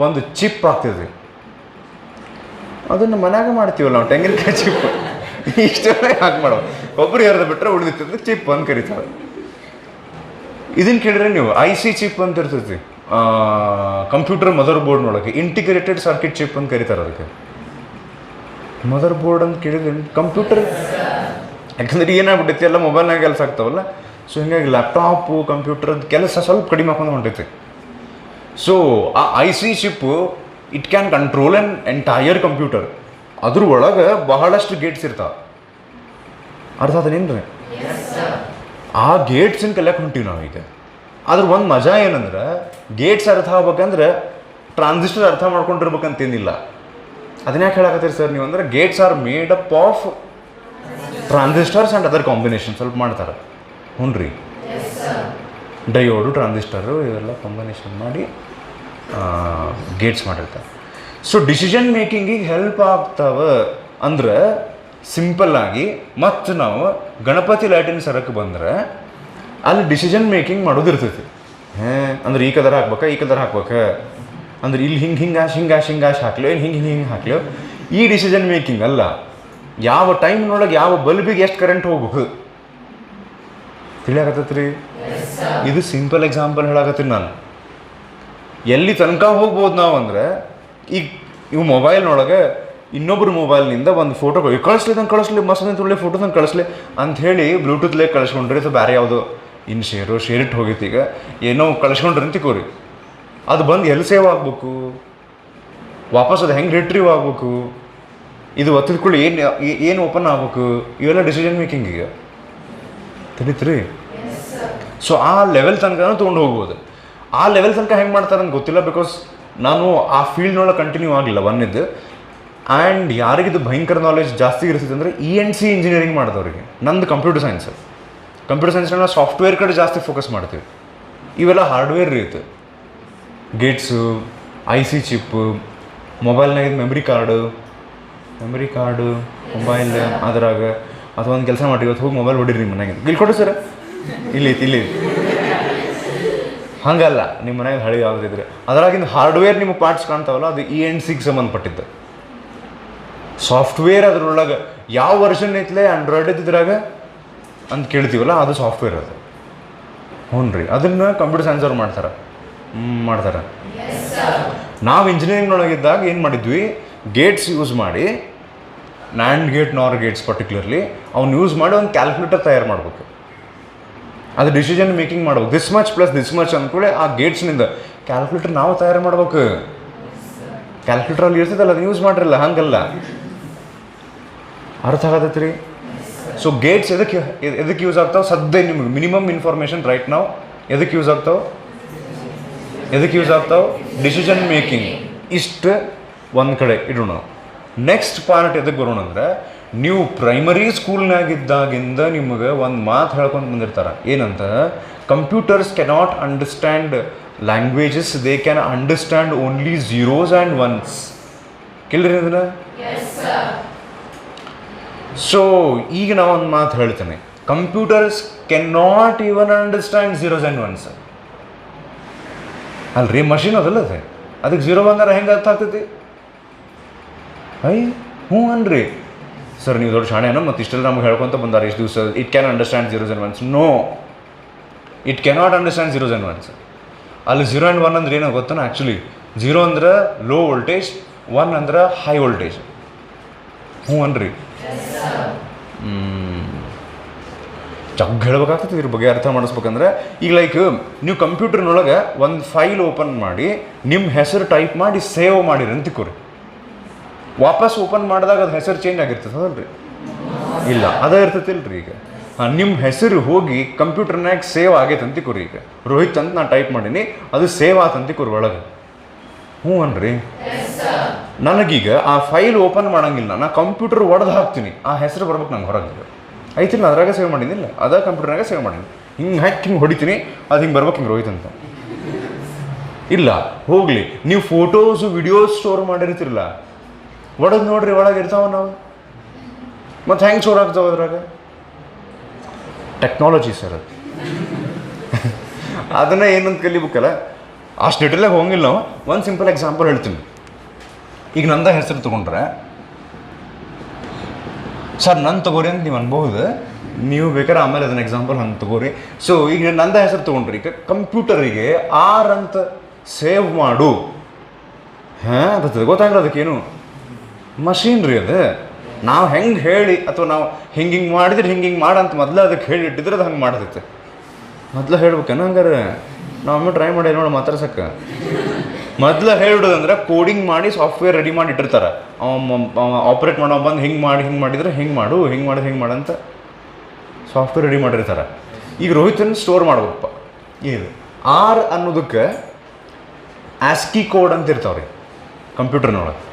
ಒಂದು ಚಿಪ್ ಆಗ್ತದೆ. ಅದನ್ನು ಮನ್ಯಾಗ ಮಾಡ್ತೀವಲ್ಲ ನಾವು, ತೆಂಗಿನಕಾಯಿ ಚಿಪ್. ಇಷ್ಟೆಲ್ಲ ಯಾಕೆ ಮಾಡೋ, ಒಬ್ರು ಯಾರ್ದು ಬಿಟ್ಟರೆ ಉಳಿದಿತ್ತು ಚಿಪ್ ಅಂತ ಕರೀತಾರೆ. ಇದನ್ನು ಕೇಳಿದ್ರೆ ನೀವು IC ಚಿಪ್ ಅಂತ ಇರ್ತೈತಿ, ಕಂಪ್ಯೂಟರ್ ಮದರ್ ಬೋರ್ಡ್ನೊಳಗೆ ಇಂಟಿಗ್ರೇಟೆಡ್ ಸರ್ಕ್ಯೂಟ್ ಚಿಪ್ ಅಂತ ಕರೀತಾರೆ ಅದಕ್ಕೆ. ಮದರ್ ಬೋರ್ಡ್ ಅಂತ ಕೇಳಿದ್ರೆ ಕಂಪ್ಯೂಟರ್, ಯಾಕಂದ್ರೆ ಏನಾಗ್ಬಿಟ್ಟೈತಿ ಎಲ್ಲ ಮೊಬೈಲ್ನಾಗ ಕೆಲಸ ಆಗ್ತಾವಲ್ಲ. ಸೊ ಹೀಗಾಗಿ ಲ್ಯಾಪ್ಟಾಪು ಕಂಪ್ಯೂಟರ್ದು ಕೆಲಸ ಸ್ವಲ್ಪ ಕಡಿಮೆ ಹಾಕೊಂಡು ಹೊಂಟೈತಿ. ಸೊ ಆ IC ಚಿಪ್ಪು it can control an entire computer. ಅದ್ರ ಒಳಗೆ ಬಹಳಷ್ಟು ಗೇಟ್ಸ್ ಇರ್ತಾವೆ. ಅರ್ಥ ಅದೇನೇನು ರೀ? ಆ ಗೇಟ್ಸನ್ನ ಕಲಿಯಕ್ಕೆ ಹೊಂಟೀವಿ ನಾವೀಗ. ಅದ್ರ ಒಂದು ಮಜಾ ಏನಂದ್ರೆ, ಗೇಟ್ಸ್ ಅರ್ಥ ಆಗ್ಬೇಕಂದ್ರೆ ಟ್ರಾನ್ಸಿಸ್ಟರ್ ಅರ್ಥ ಮಾಡ್ಕೊಂಡಿರ್ಬೇಕಂತೇನಿಲ್ಲ. ಅದನ್ನ ಯಾಕೆ ಹೇಳಕತ್ತೀರಿ ಸರ್ ನೀವು ಅಂದ್ರೆ, Gates are made up of transistors and other combination ಸ್ವಲ್ಪ ಮಾಡ್ತಾರೆ. ಹ್ಞೂ ರೀ, ಡಯೋಡು ಟ್ರಾನ್ಸಿಸ್ಟರು ಇವೆಲ್ಲ ಕಾಂಬಿನೇಷನ್ ಮಾಡಿ ಗೇಟ್ಸ್ ಮಾಡಿರ್ತಾರೆ. ಸೊ ಡಿಸಿಷನ್ ಮೇಕಿಂಗಿಗೆ ಹೆಲ್ಪ್ ಆಗ್ತಾವೆ ಅಂದ್ರೆ ಸಿಂಪಲ್ಲಾಗಿ. ಮತ್ತು ನಾವು ಗಣಪತಿ ಲೈಟಿನ ಸರಕ್ಕೆ ಬಂದರೆ ಅಲ್ಲಿ ಡಿಸಿಷನ್ ಮೇಕಿಂಗ್ ಮಾಡೋದಿರ್ತೈತಿ. ಅಂದ್ರೆ ಈ ಕಲರ್ ಹಾಕ್ಬೇಕಾ, ಈ ಕಲರ್ ಹಾಕ್ಬೇಕಾ, ಅಂದ್ರೆ ಇಲ್ಲಿ ಹಿಂಗೆ ಹಾಕ್ಲಿ, ಹಿಂಗೆ ಹಾಕ್ಲಿ. ಈ ಡಿಸಿಷನ್ ಮೇಕಿಂಗ್ ಅಲ್ಲ, ಯಾವ ಟೈಮ್ನೊಳಗೆ ಯಾವ ಬಲ್ಬಿಗೆ ಎಷ್ಟು ಕರೆಂಟ್ ಹೋಗ್ಬೇಕು ತಿಳಿಯಾಕತ್ತೈತ್ರಿ. ಇದು ಸಿಂಪಲ್ ಎಕ್ಸಾಂಪಲ್ ಹೇಳಾಕತ್ತೀನಿ ನಾನು. ಎಲ್ಲಿ ತನಕ ಹೋಗ್ಬೋದು ನಾವು ಅಂದರೆ, ಈಗ ಇವು ಮೊಬೈಲ್ನೊಳಗೆ ಇನ್ನೊಬ್ರು ಮೊಬೈಲ್ನಿಂದ ಒಂದು ಫೋಟೋ ಕಳಿಸ್ಲಿ ಮಸ್ತ್ ಒಳ್ಳೆ ಫೋಟೋದಂಗೆ ಕಳಿಸ್ಲಿ ಅಂಥೇಳಿ ಬ್ಲೂಟೂತ್ಲೇ ಕಳಿಸ್ಕೊಂಡ್ರಿ. ಅಥವಾ ಬೇರೆ ಯಾವುದೋ ಇನ್ನು ಶೇರಿಟ್ಟು ಹೋಗಿತ್ತು. ಈಗ ಏನೋ ಕಳಿಸ್ಕೊಂಡ್ರಿ ಅಂತ ತಿಳ್ಕೋರಿ, ಅದು ಬಂದು ಎಲ್ಲಿ ಸೇವ್ ಆಗಬೇಕು, ವಾಪಸ್ ಅದು ಹೆಂಗೆ ರಿಟ್ರೀವ್ ಆಗಬೇಕು, ಇದು ಒತ್ತಿದ್ಕೊಳ್ಳಿ ಏನು ಓಪನ್ ಆಗ್ಬೇಕು, ಇವೆಲ್ಲ ಡಿಸಿಷನ್ ಮೇಕಿಂಗ್ ಈಗ ತಿಳಿತ್ರಿ. ಸೊ ಆ ಲೆವೆಲ್ ತನಕ ತೊಗೊಂಡು ಹೋಗ್ಬೋದು. ಆ ಲೆವೆಲ್ ತನಕ ಹೆಂಗೆ ಮಾಡ್ತಾರೆ ಅಂತ ಗೊತ್ತಿಲ್ಲ, ಬಿಕಾಸ್ ನಾನು ಆ ಫೀಲ್ಡ್ನೊಳಗೆ ಕಂಟಿನ್ಯೂ ಆಗಲಿಲ್ಲ ಒಂದಿದ್ದು. ಆ್ಯಂಡ್ ಯಾರಿಗಿದು ಭಯಂಕರ ನಾಲೆಜ್ ಜಾಸ್ತಿ ಇರ್ತೈತೆ ಅಂದರೆ ENC ಇಂಜಿನಿಯರಿಂಗ್ ಮಾಡಿದವ್ರಿಗೆ. ನಂದು ಕಂಪ್ಯೂಟರ್ ಸೈನ್ಸ್ನಾಗ ನಾವು ಸಾಫ್ಟ್ವೇರ್ ಕಡೆ ಜಾಸ್ತಿ ಫೋಕಸ್ ಮಾಡ್ತೀವಿ. ಇವೆಲ್ಲ ಹಾರ್ಡ್ವೇರ್ ಇರುತ್ತೆ, ಗೇಟ್ಸು, IC ಚಿಪ್ಪು, ಮೊಬೈಲ್ನಾಗ ಮೆಮ್ರಿ ಕಾರ್ಡು ಮೊಬೈಲ್ ಅದ್ರಾಗ. ಅಥವಾ ಒಂದು ಕೆಲಸ ಮಾಡಿ, ಇವತ್ತು ಹೋಗಿ ಮೊಬೈಲ್ ಹೊಡಿರಿ ನಿಮ್ಮ ಮನೆಗೆ, ಇಲ್ಲಿ ಕೊಡಿ ಸರ್, ಇಲ್ಲಿ ಹಾಗಲ್ಲ. ನಿಮ್ಮ ಮನೆಗೆ ಹಳಿ ಯಾವುದಿದ್ರೆ ಅದರಾಗಿಂದ ಹಾರ್ಡ್ವೇರ್ ನಿಮಗೆ ಪಾರ್ಟ್ಸ್ ಕಾಣ್ತಾವಲ್ಲ, ಅದು ENCಗೆ ಸಂಬಂಧಪಟ್ಟಿದ್ದು. ಸಾಫ್ಟ್ವೇರ್ ಅದ್ರೊಳಗೆ ಯಾವ ವರ್ಷನ್ ಐತ್ಲೆ ಆಂಡ್ರಾಯ್ಡ್ ಇದ್ರಾಗ ಅಂತ ಕೇಳ್ತೀವಲ್ಲ, ಅದು ಸಾಫ್ಟ್ವೇರ್ ಅದು. ಹ್ಞೂ ರೀ, ಅದನ್ನು ಕಂಪ್ಯೂಟರ್ ಸೈನ್ಸ್ ಅವ್ರು ಮಾಡ್ತಾರೆ. ನಾವು ಇಂಜಿನಿಯರಿಂಗ್ನೊಳಗಿದ್ದಾಗ ಏನು ಮಾಡಿದ್ವಿ, ಗೇಟ್ಸ್ ಯೂಸ್ ಮಾಡಿ, NAND gate, NOR Gates particularly ಅವ್ನು ಯೂಸ್ ಮಾಡಿ ಒಂದು ಕ್ಯಾಲ್ಕುಲೇಟರ್ ತಯಾರು ಮಾಡಬೇಕು. ಅದು ಡಿಸಿಷನ್ ಮೇಕಿಂಗ್ ಮಾಡ್ಬೇಕು. This much plus this much ಅಂದ್ಕೊಳ್ಳಿ ಆ ಗೇಟ್ಸ್ನಿಂದ ಕ್ಯಾಲ್ಕುಲೇಟರ್ ನಾವು ತಯಾರು ಮಾಡ್ಬೇಕು. ಕ್ಯಾಲ್ಕುಲೇಟರಲ್ಲಿ ಇರ್ತೈತಲ್ಲ, ಅದನ್ನ ಯೂಸ್ ಮಾಡಿರಲ್ಲ, ಹಂಗಲ್ಲ. ಅರ್ಥ ಆಗತ್ತೈತೆ ರೀ. ಸೊ ಗೇಟ್ಸ್ ಎದಕ್ಕೆ ಯೂಸ್ ಆಗ್ತಾವೆ? ಸದ್ಯ ನಿಮ್ಗೆ ಮಿನಿಮಮ್ ಇನ್ಫಾರ್ಮೇಷನ್ ರೈಟ್ ನಾವು ಎದಕ್ಕೆ ಯೂಸ್ ಆಗ್ತಾವೆ? Decision making. ಇಷ್ಟು ಒಂದು ಕಡೆ ಇಡೋಣ. ನೆಕ್ಸ್ಟ್ ಪಾರ್ಟ್ ಎದಕ್ಕೆ ಬರೋಣ ಅಂದರೆ, ನೀವು ಪ್ರೈಮರಿ ಸ್ಕೂಲ್ನಾಗಿದ್ದಾಗಿಂದ ನಿಮಗೆ ಒಂದು ಮಾತು ಹೇಳ್ಕೊಂಡು ಬಂದಿರ್ತಾರೆ. ಏನಂತ, computers cannot understand languages, they can understand only zeros and once. ಕೇಳಿರಿ ಅದನ್ನ? ಸೊ ಈಗ ನಾವು ಒಂದು ಮಾತು ಹೇಳ್ತೇನೆ, computers can not even understand zeros and once. ಅಲ್ರಿ, ಮಷಿನ್ ಅದಲ್ಲ ಅದೇ, ಅದಕ್ಕೆ ಝೀರೋ ಬಂದಾರ ಹೆಂಗೆ ಅರ್ಥ ಆಗ್ತೈತಿ? ಹ್ಞೂ ಅನ್ರಿ ಸರ್, ನೀವು ದೊಡ್ಡ ಶಾಣೆನೋ ಮತ್ತು ಇಷ್ಟೆಲ್ಲ ನಮ್ಗೆ ಹೇಳ್ಕೊತ ಬಂದಾರೆ ಇಷ್ಟು ದಿವಸ. It can understand zeros and ones. No, it cannot understand zeros and ones. ಅಲ್ಲಿ 0 and 1 ಅಂದ್ರೆ ಏನೋ ಗೊತ್ತಾನ? ಆ್ಯಕ್ಚುಲಿ 0 ಅಂದ್ರೆ ಲೋ ವೋಲ್ಟೇಜ್, 1 ಅಂದ್ರೆ ಹೈ ವೋಲ್ಟೇಜ್. ಹ್ಞೂ ಅನ್ರಿ. ಜಗ್ ಹೇಳ್ಬೇಕಾಗ್ತದೆ ಇದ್ರ ಬಗ್ಗೆ ಅರ್ಥ ಮಾಡಿಸ್ಬೇಕಂದ್ರೆ. ಈಗ ಲೈಕ್ ನೀವು ಕಂಪ್ಯೂಟರ್ನೊಳಗೆ ಒಂದು ಫೈಲ್ ಓಪನ್ ಮಾಡಿ ನಿಮ್ಮ ಹೆಸರು ಟೈಪ್ ಮಾಡಿ ಸೇವ್ ಮಾಡಿರಿ ಅಂತಿಕೋರಿ. ವಾಪಸ್ ಓಪನ್ ಮಾಡಿದಾಗ ಅದು ಹೆಸರು ಚೇಂಜ್ ಆಗಿರ್ತದೆ ಅದಲ್ರಿ? ಇಲ್ಲ, ಅದೇ ಇರ್ತೈತಿಲ್ರಿ. ಈಗ ನಿಮ್ಮ ಹೆಸರು ಹೋಗಿ ಕಂಪ್ಯೂಟರ್ನಾಗ ಸೇವ್ ಆಗೈತೆ ಅಂತಿಕೋರಿ. ಈಗ ರೋಹಿತ್ ಅಂತ ನಾನು ಟೈಪ್ ಮಾಡೀನಿ, ಅದು ಸೇವ್ ಆತಂತಿಕೋರಿ ಒಳಗೆ. ಹ್ಞೂ ಅನ್ರಿ. ನನಗೀಗ ಆ ಫೈಲ್ ಓಪನ್ ಮಾಡೋಂಗಿಲ್ಲ, ನಾ ಕಂಪ್ಯೂಟರ್ ಒಡೆದು ಹಾಕ್ತೀನಿ, ಆ ಹೆಸರು ಬರ್ಬೇಕು ನಂಗೆ ಹೊರಗೆ. ಐತಿಲ್ಲ, ಅದ್ರಾಗ ಸೇವ್ ಮಾಡೀನಿಲ್ಲ, ಅದ ಕಂಪ್ಯೂಟರ್ನಾಗ ಸೇವ್ ಮಾಡೀನಿ. ಹಿಂಗೆ ಹಾಕಿ ಹಿಂಗೆ ಹೊಡಿತೀನಿ, ಅದು ಹಿಂಗೆ ಬರ್ಬೇಕು, ಹಿಂಗೆ ರೋಹಿತ್ ಅಂತ. ಇಲ್ಲ ಹೋಗಲಿ, ನೀವು ಫೋಟೋಸು ವಿಡಿಯೋಸ್ ಸ್ಟೋರ್ ಮಾಡಿರ್ತಿರಲ್ಲ, ಒಡೆದು ನೋಡ್ರಿ ಒಳಗೆ ಇರ್ತಾವ ನಾವು. ಮತ್ತು ಹೆಂಗೆ ಸ್ಟೋರ್ ಆಗ್ತಾವೆ ಅದ್ರಾಗ? ಟೆಕ್ನಾಲಜಿ ಸರ್ ಅದು. ಅದನ್ನು ಏನಂತ ಕಲಿಬೇಕಲ್ಲ, ಅಷ್ಟು ಡಿಟೇಲಾಗಿ ಹೋಗಿಲ್ಲ ನಾವು. ಒಂದು ಸಿಂಪಲ್ ಎಕ್ಸಾಂಪಲ್ ಹೇಳ್ತೀನಿ. ಈಗ ನಂದ ಹೆಸರು ತೊಗೊಂಡ್ರೆ ಸರ್ ನನ್ನ ತಗೋರಿ ಅಂತ ನೀವು ಅನ್ಬಹುದು, ನೀವು ಬೇಕಾದ್ರೆ ಆಮೇಲೆ ಅದನ್ನ ಎಕ್ಸಾಂಪಲ್ ಹಂಗೆ ತಗೋರಿ. ಸೊ ಈಗ ನಂದ ಹೆಸರು ತೊಗೊಂಡ್ರಿ, ಈಗ ಕಂಪ್ಯೂಟರಿಗೆ ಆರ್ ಅಂತ ಸೇವ್ ಮಾಡು, ಹಾಂ ಬರ್ತದೆ, ಗೊತ್ತಾಗಲ್ಲ ಅದಕ್ಕೇನು ಮಷೀನ್ ರೀ ಅದು. ನಾವು ಹೆಂಗೆ ಹೇಳಿ ಅಥವಾ ನಾವು ಹಿಂಗೆ ಮಾಡಿದ್ರೆ ಹಿಂಗೆ ಮಾಡಂತ ಮೊದಲು ಅದಕ್ಕೆ ಹೇಳಿಟ್ಟಿದ್ರೆ ಅದು ಹಂಗೆ ಮಾಡ್ತೈತೆ. ಮೊದಲು ಹೇಳ್ಬೇಕೇನು ಹಂಗಾರೆ? ನಾವು ಟ್ರೈ ಮಾಡಿ ನೋಡಿ ಮಾತಾಡ್ಸಕ್ಕೆ. ಮೊದಲು ಹೇಳಿಡೋದಂದ್ರೆ ಕೋಡಿಂಗ್ ಮಾಡಿ ಸಾಫ್ಟ್ವೇರ್ ರೆಡಿ ಮಾಡಿ ಇಟ್ಟಿರ್ತಾರೆ, ಆಪ್ರೇಟ್ ಮಾಡೋ ಬಂದು ಹಿಂಗೆ ಮಾಡಿದ್ರೆ ಹಿಂಗೆ ಮಾಡಿದ್ರೆ ಹಿಂಗೆ ಮಾಡಂತ ಸಾಫ್ಟ್ವೇರ್ ರೆಡಿ ಮಾಡಿರ್ತಾರೆ. ಈಗ ರೋಹಿತನ ಸ್ಟೋರ್ ಮಾಡ್ಬೇಕಪ್ಪ. ಇದು ಆರ್ ಅನ್ನೋದಕ್ಕೆ ಆಸ್ಕಿ ಕೋಡ್ ಅಂತ ಇರ್ತಾವ್ರಿ ಕಂಪ್ಯೂಟರ್ನೊಳಗೆ.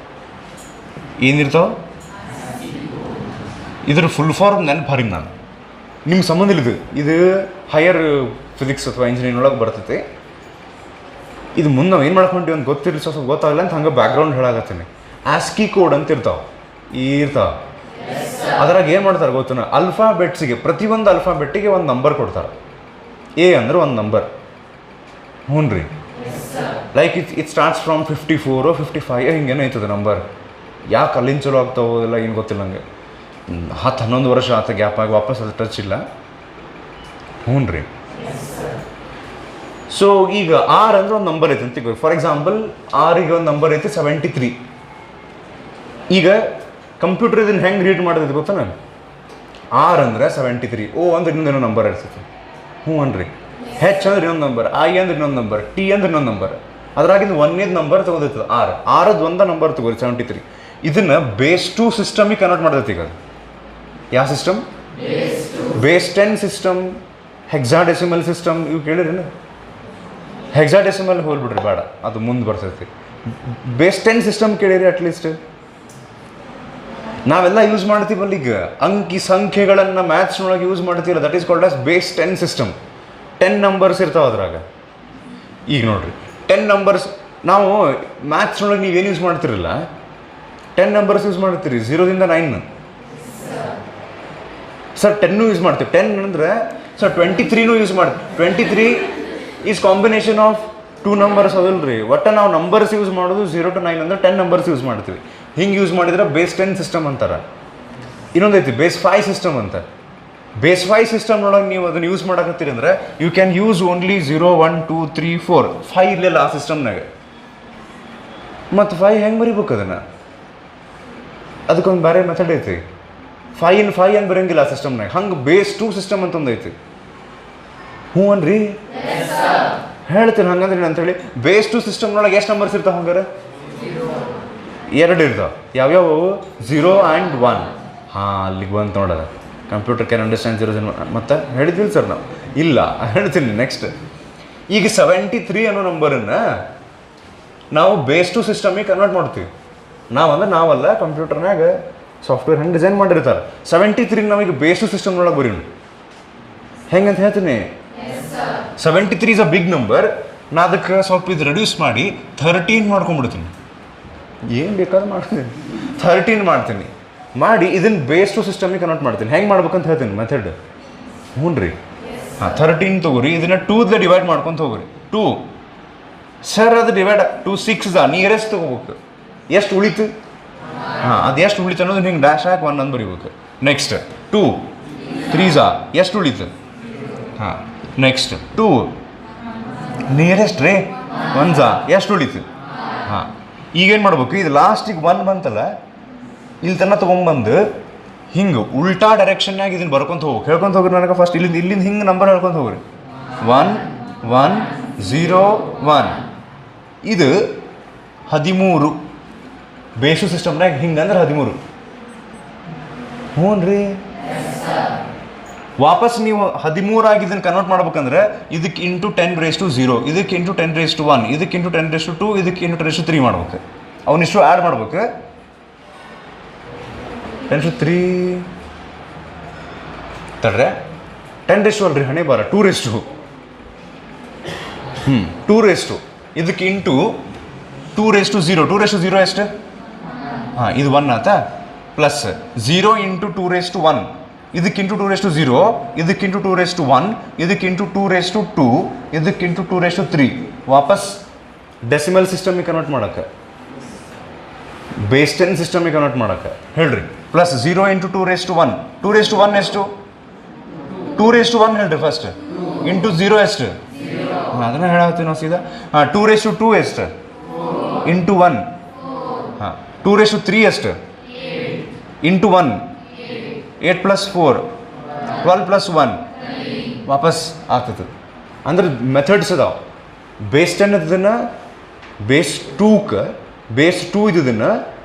ಏನಿರ್ತಾವೆ ಇದ್ರ ಫುಲ್ ಫಾರ್ಮ್ ನೆನಪು ಹರಿಮ್ ನಾನು, ನಿಮ್ಮ ಸಂಬಂಧ ಇಲ್ಲ ಇದು ಹೈಯರ್ ಫಿಸಿಕ್ಸ್ ಅಥವಾ ಇಂಜಿನಿಯರಿಂಗ್ ಬರ್ತೈತಿ. ಇದು ಮುಂದೆ ನಾವು ಏನು ಮಾಡ್ಕೊಂತೀವಿ ಅಂತ ಗೊತ್ತಿರಲಿ, ಸ್ವಲ್ಪ ಗೊತ್ತಾಗಲ್ಲ ಅಂತ ಹಂಗೆ ಬ್ಯಾಕ್ಗ್ರೌಂಡ್ ಹೇಳಾಕತ್ತೀನಿ. ಆಸ್ಕಿ ಕೋಡ್ ಅಂತ ಇರ್ತಾವೆ. ಅದ್ರಾಗ ಏನು ಮಾಡ್ತಾರೆ ಗೊತ್ತನ, ಅಲ್ಫಾಬೆಟ್ಸಿಗೆ ಪ್ರತಿಯೊಂದು ಅಲ್ಫಾಬೆಟ್ಟಿಗೆ ಒಂದು ನಂಬರ್ ಕೊಡ್ತಾರೆ. ಎ ಅಂದ್ರೆ ಒಂದು ನಂಬರ್, ಹ್ಞೂ ರೀ. ಲೈಕ್ ಇಟ್ ಸ್ಟಾರ್ಟ್ಸ್ ಫ್ರಮ್ 54 55 ಹಿಂಗೇನೋ ಐತದ ನಂಬರ್. ಯಾಕೆ ಅಲ್ಲಿಂದ ಚಲೋ ಆಗ್ತಾವೋ ಇಲ್ಲ ಏನು ಗೊತ್ತಿಲ್ಲ ನನಗೆ. 10-11 ವರ್ಷ ಆತ ಗ್ಯಾಪ್ ಆಗಿ ವಾಪಸ್ ಅದು ಟಚ್ ಇಲ್ಲ, ಹ್ಞೂ ರೀ. ಸೊ ಈಗ ಆರ್ ಅಂದ್ರೆ ಒಂದು ನಂಬರ್ ಐತೆ ಅಂತ, ಫಾರ್ ಎಕ್ಸಾಂಪಲ್ ಆರಿಗೆ ಒಂದು ನಂಬರ್ ಐತೆ 73. ಈಗ ಕಂಪ್ಯೂಟರ್ ಇದನ್ನು ಹೆಂಗೆ ರೀಡ್ ಮಾಡೋದು ಗೊತ್ತಾ ನಾನು? ಆರ್ ಅಂದರೆ 73, ಓ ಅಂದ್ರೆ ಇನ್ನೊಂದೇನೋ ನಂಬರ್ ಇರ್ತೈತಿ, ಹ್ಞೂ ಅನ್ರಿ. ಹೆಚ್ ಅಂದ್ರೆ ಇನ್ನೊಂದು ನಂಬರ್, ಐ ಅಂದ್ರೆ ಇನ್ನೊಂದು ನಂಬರ್, ಟಿ ಅಂದ್ರೆ ಇನ್ನೊಂದು ನಂಬರ್. ಅದ್ರಾಗಿಂದ ಒಂದೇದು ನಂಬರ್ ತೊಗೊಂಡಿರ್ತದೆ ಆರದ್ದು ಒಂದ ನಂಬರ್ ತೊಗೊರಿ 73. ಇದನ್ನು ಬೇಸ್ 2 ಸಿಸ್ಟಮಿಗೆ ಕನ್ವರ್ಟ್ ಮಾಡ್ತೈತಿ. ಈಗ ಯಾವ system? Base 10 system, hexadecimal system. ಇವು ಕೇಳಿರೇನು? ಹೆಕ್ಸಾಡೆಸಿಮಲ್ ಹೋಗ್ಬಿಡ್ರಿ ಬೇಡ, ಅದು ಮುಂದೆ ಬರ್ತೈತಿ. ಬೇಸ್ 10 ಸಿಸ್ಟಮ್ ಕೇಳಿರಿ ಅಟ್ಲೀಸ್ಟ್. ನಾವೆಲ್ಲ ಯೂಸ್ ಮಾಡ್ತೀವಲ್ಲ ಈಗ ಅಂಕಿ ಸಂಖ್ಯೆಗಳನ್ನು ಮ್ಯಾಥ್ಸ್ನೊಳಗೆ ಯೂಸ್ ಮಾಡ್ತೀವಲ್ಲ, that is called as base 10 system. 10 numbers ಇರ್ತಾವೆ ಅದ್ರಾಗ. ಈಗ ನೋಡ್ರಿ 10 ನಂಬರ್ಸ್, ನಾವು ಮ್ಯಾಥ್ಸ್ನೊಳಗೆ ನೀವೇನು ಯೂಸ್ ಮಾಡ್ತಿರಲ್ಲ 10 ನಂಬರ್ಸ್ ಯೂಸ್ ಮಾಡ್ತೀರಿ, 0ದಿಂದ 9. ಸರ್ 10 ಯೂಸ್ ಮಾಡ್ತೀವಿ. 10 ಅಂದರೆ ಸರ್ 23 ಯೂಸ್ ಮಾಡ್ತೀವಿ. 23 ಈಸ್ ಕಾಂಬಿನೇಷನ್ ಆಫ್ 2 ನಂಬರ್ಸ್ ಅದಲ್ಲ ರೀ. ಒಟ್ಟು ನಾವು ನಂಬರ್ಸ್ ಯೂಸ್ ಮಾಡೋದು 0 to 9 ಅಂದರೆ 10 ನಂಬರ್ಸ್ ಯೂಸ್ ಮಾಡ್ತೀವಿ. ಹಿಂಗೆ ಯೂಸ್ ಮಾಡಿದ್ರೆ ಬೇಸ್ 10 ಸಿಸ್ಟಮ್ ಅಂತಾರೆ. ಇನ್ನೊಂದೈತಿ ಬೇಸ್ 5 ಸಿಸ್ಟಮ್ ಅಂತ. ಬೇಸ್ 5 ಸಿಸ್ಟಮ್ನೊಳಗೆ ನೀವು ಅದನ್ನು ಯೂಸ್ ಮಾಡಕತ್ತೀರಿ ಅಂದರೆ ಯು ಕ್ಯಾನ್ ಯೂಸ್ ಓನ್ಲಿ 0 1 2 3 4 5 ಇರಲಿಲ್ಲ ಆ ಸಿಸ್ಟಮ್ನಾಗ. ಮತ್ತು 5 ಹೆಂಗೆ ಬರಿಬೇಕು ಅದನ್ನು? ಅದಕ್ಕೊಂದು ಬೇರೆ ಮೆಥಡ್ ಐತಿ. 5 in 5 ಅಂತ ಬರೋಂಗಿಲ್ಲ ಆ ಸಿಸ್ಟಮ್ನಾಗ. ಹಂಗೆ ಬೇಸ್ 2 ಸಿಸ್ಟಮ್ ಅಂತ ಒಂದು ಐತಿ, ಹ್ಞೂ ಅನ್ರಿ. ಹೇಳ್ತೀನಿ ಹಂಗಂದ್ರೆ ಅಂತೇಳಿ. ಬೇಸ್ 2 ಸಿಸ್ಟಮ್ನೊಳಗೆ ಎಷ್ಟು ನಂಬರ್ಸ್ ಇರ್ತಾವೆ ಹಂಗಾರೆ? 2 ಇರ್ತಾವೆ. ಯಾವ್ಯಾವ? 0 and 1. ಹಾಂ, ಅಲ್ಲಿಗೆ ಬಂತು ನೋಡೋದ. ಕಂಪ್ಯೂಟರ್ ಕ್ಯಾನ್ ಅಂಡರ್ಸ್ಟ್ಯಾಂಡ್ 0 ಮತ್ತು ಹೇಳಿದ್ವಿಲ್ಲ ಸರ್ ನಾವು? ಇಲ್ಲ, ಹೇಳ್ತೀನಿ ನೆಕ್ಸ್ಟ್. ಈಗ 73 ಅನ್ನೋ ನಂಬರನ್ನು ನಾವು ಬೇಸ್ 2 ಸಿಸ್ಟಮಿಗೆ ಕನ್ವರ್ಟ್ ಮಾಡ್ತೀವಿ. ನಾವಲ್ಲ, ಕಂಪ್ಯೂಟರ್ನಾಗ ಸಾಫ್ಟ್ವೇರ್ ಹೆಂಗೆ ಡಿಸೈನ್ ಮಾಡಿರ್ತಾರೆ. 73 ನಾವೀಗ ಬೇಸ್ 2 ಸಿಸ್ಟಮ್ನೊಳಗೆ ಬರೀನು ಹೆಂಗೆ ಅಂತ ಹೇಳ್ತೀನಿ. 73 ಇಸ್ ಅ ಬಿಗ್ ನಂಬರ್. ನಾ ಅದಕ್ಕೆ ಸ್ವಲ್ಪ ಇದು ರೆಡ್ಯೂಸ್ ಮಾಡಿ 13 ಮಾಡ್ಕೊಂಡ್ಬಿಡ್ತೀನಿ. ಏನು ಬೇಕಾದ್ರೂ ಮಾಡ್ತೀನಿ, 13 ಮಾಡ್ತೀನಿ. ಮಾಡಿ ಇದನ್ನು ಬೇಸ್ 2 ಸಿಸ್ಟಮಿಗೆ ಕನ್ವರ್ಟ್ ಮಾಡ್ತೀನಿ. ಹೆಂಗೆ ಮಾಡ್ಬೇಕಂತ ಹೇಳ್ತೀನಿ ಮೆಥಡ್, ಹ್ಞೂ ರೀ. ಹಾಂ, 13 ತೊಗೋರಿ, ಇದನ್ನು 2 ಡಿವೈಡ್ ಮಾಡ್ಕೊತ ಹೋಗ್ರಿ. 2 ಸರ್ ಅದು ಡಿವೈಡ್ 2 6 ನಿಯರೆಸ್ಟ್ ತೊಗೋಬೇಕು. ಎಷ್ಟು ಉಳಿತು? ಹಾಂ, ಅದು ಎಷ್ಟು ಉಳಿತು ಅನ್ನೋದು ಹಿಂಗೆ ಡ್ಯಾಶ್ ಹಾಕಿ 1 ಅಂತ ಬರೀಬೇಕು. ನೆಕ್ಸ್ಟ್ 2 3 ಎಷ್ಟು ಉಳಿತು? ಹಾಂ, ನೆಕ್ಸ್ಟ್ 2 ನಿಯರೆಸ್ಟ್ ರೀ 1 ಎಷ್ಟು ಉಳಿತು? ಹಾಂ, ಈಗೇನು ಮಾಡ್ಬೇಕು? ಇದು ಲಾಸ್ಟಿಗೆ 1 ಬಂತಲ್ಲ, ಇಲ್ಲಿ ತನಕ ತೊಗೊಂಬಂದು ಹಿಂಗೆ ಉಲ್ಟಾ ಡೈರೆಕ್ಷನ್ನಾಗಿ ಇದನ್ನು ಬರ್ಕೊತ ಹೋಗ್ಬೇಕು. ಹೇಳ್ಕೊತ ಹೋಗ್ರಿ ನನಗೆ ಫಸ್ಟ್ ಇಲ್ಲಿಂದ ಹಿಂಗೆ ನಂಬರ್ ಹೇಳ್ಕೊತ ಹೋಗ್ರಿ. 1 1 0 1. ಇದು 13 ಬೇಸು ಸಿಸ್ಟಮ್ನಾಗ ಹಿಂಗಂದ್ರೆ 13. ಹ್ಞೂ ರೀ. ವಾಪಸ್ ನೀವು 13 ಆಗಿ ಇದನ್ನು ಕನ್ವರ್ಟ್ ಮಾಡ್ಬೇಕಂದ್ರೆ ಇದಕ್ಕೆ ಇಂಟು 10⁻0, ಇದಕ್ಕೆ ಇಂಟು 10⁻1, ಇದಕ್ಕೆ ಇಂಟು 10⁻2, ಇದಕ್ಕೆ ಇಂಟು 10⁻3 ಮಾಡ್ಬೇಕು. ಅವನಿಷ್ಟು ಆ್ಯಡ್ ಮಾಡ್ಬೇಕು. 10⁻3 ತಡ್ರೆ 10⁻2 ಅಲ್ರಿ ಹಣೆ ಬಾರ 2⁻2. 2⁻2 ಇದಕ್ಕೆ ಇಂಟು 2⁻0. 2⁻0 ಎಷ್ಟು? ಹಾಂ, ಇದು 1 ಆಯ್ತಾ? Plus 0 into 2⁻1, ಇದಕ್ಕಿಂಟು 2⁻0, ಇದಕ್ಕಿಂಟು 2⁻1, ಇದಕ್ಕಿಂಟು 2⁻2, ಇದಕ್ಕಿಂಟು 2⁻3. ವಾಪಸ್ ಡೆಸಿಮಲ್ ಸಿಸ್ಟಮಿಗೆ ಕನ್ವರ್ಟ್ ಮಾಡೋಕ್ಕೆ, ಬೇಸ್ 10 ಸಿಸ್ಟಮಿಗೆ ಕನ್ವರ್ಟ್ ಮಾಡೋಕ್ಕೆ ಹೇಳ್ರಿ. Plus 0 into 2^1. 2^1 ಎಷ್ಟು? 2^1 ಹೇಳ್ರಿ ಫಸ್ಟ್. ಇಂಟು 0 ಎಷ್ಟು? ಅದನ್ನ ಹೇಳತ್ತೀವಿ ನಾವು ಸೀದಾ. 2^2 ಎಷ್ಟು? ಇಂಟು 1. 2^3 ಎಷ್ಟು? ಇಂಟು 1. 8 + 4 12 + 1 ವಾಪಸ್ ಆಗ್ತದೆ. ಅಂದ್ರೆ ಮೆಥಡ್ಸ್ ಅದಾವ. ಬೇಸ್ 10 ಇದನ್ನು ಬೇಸ್ 2ಕ್ಕೆ, ಬೇಸ್ 2 ಇದನ್ನು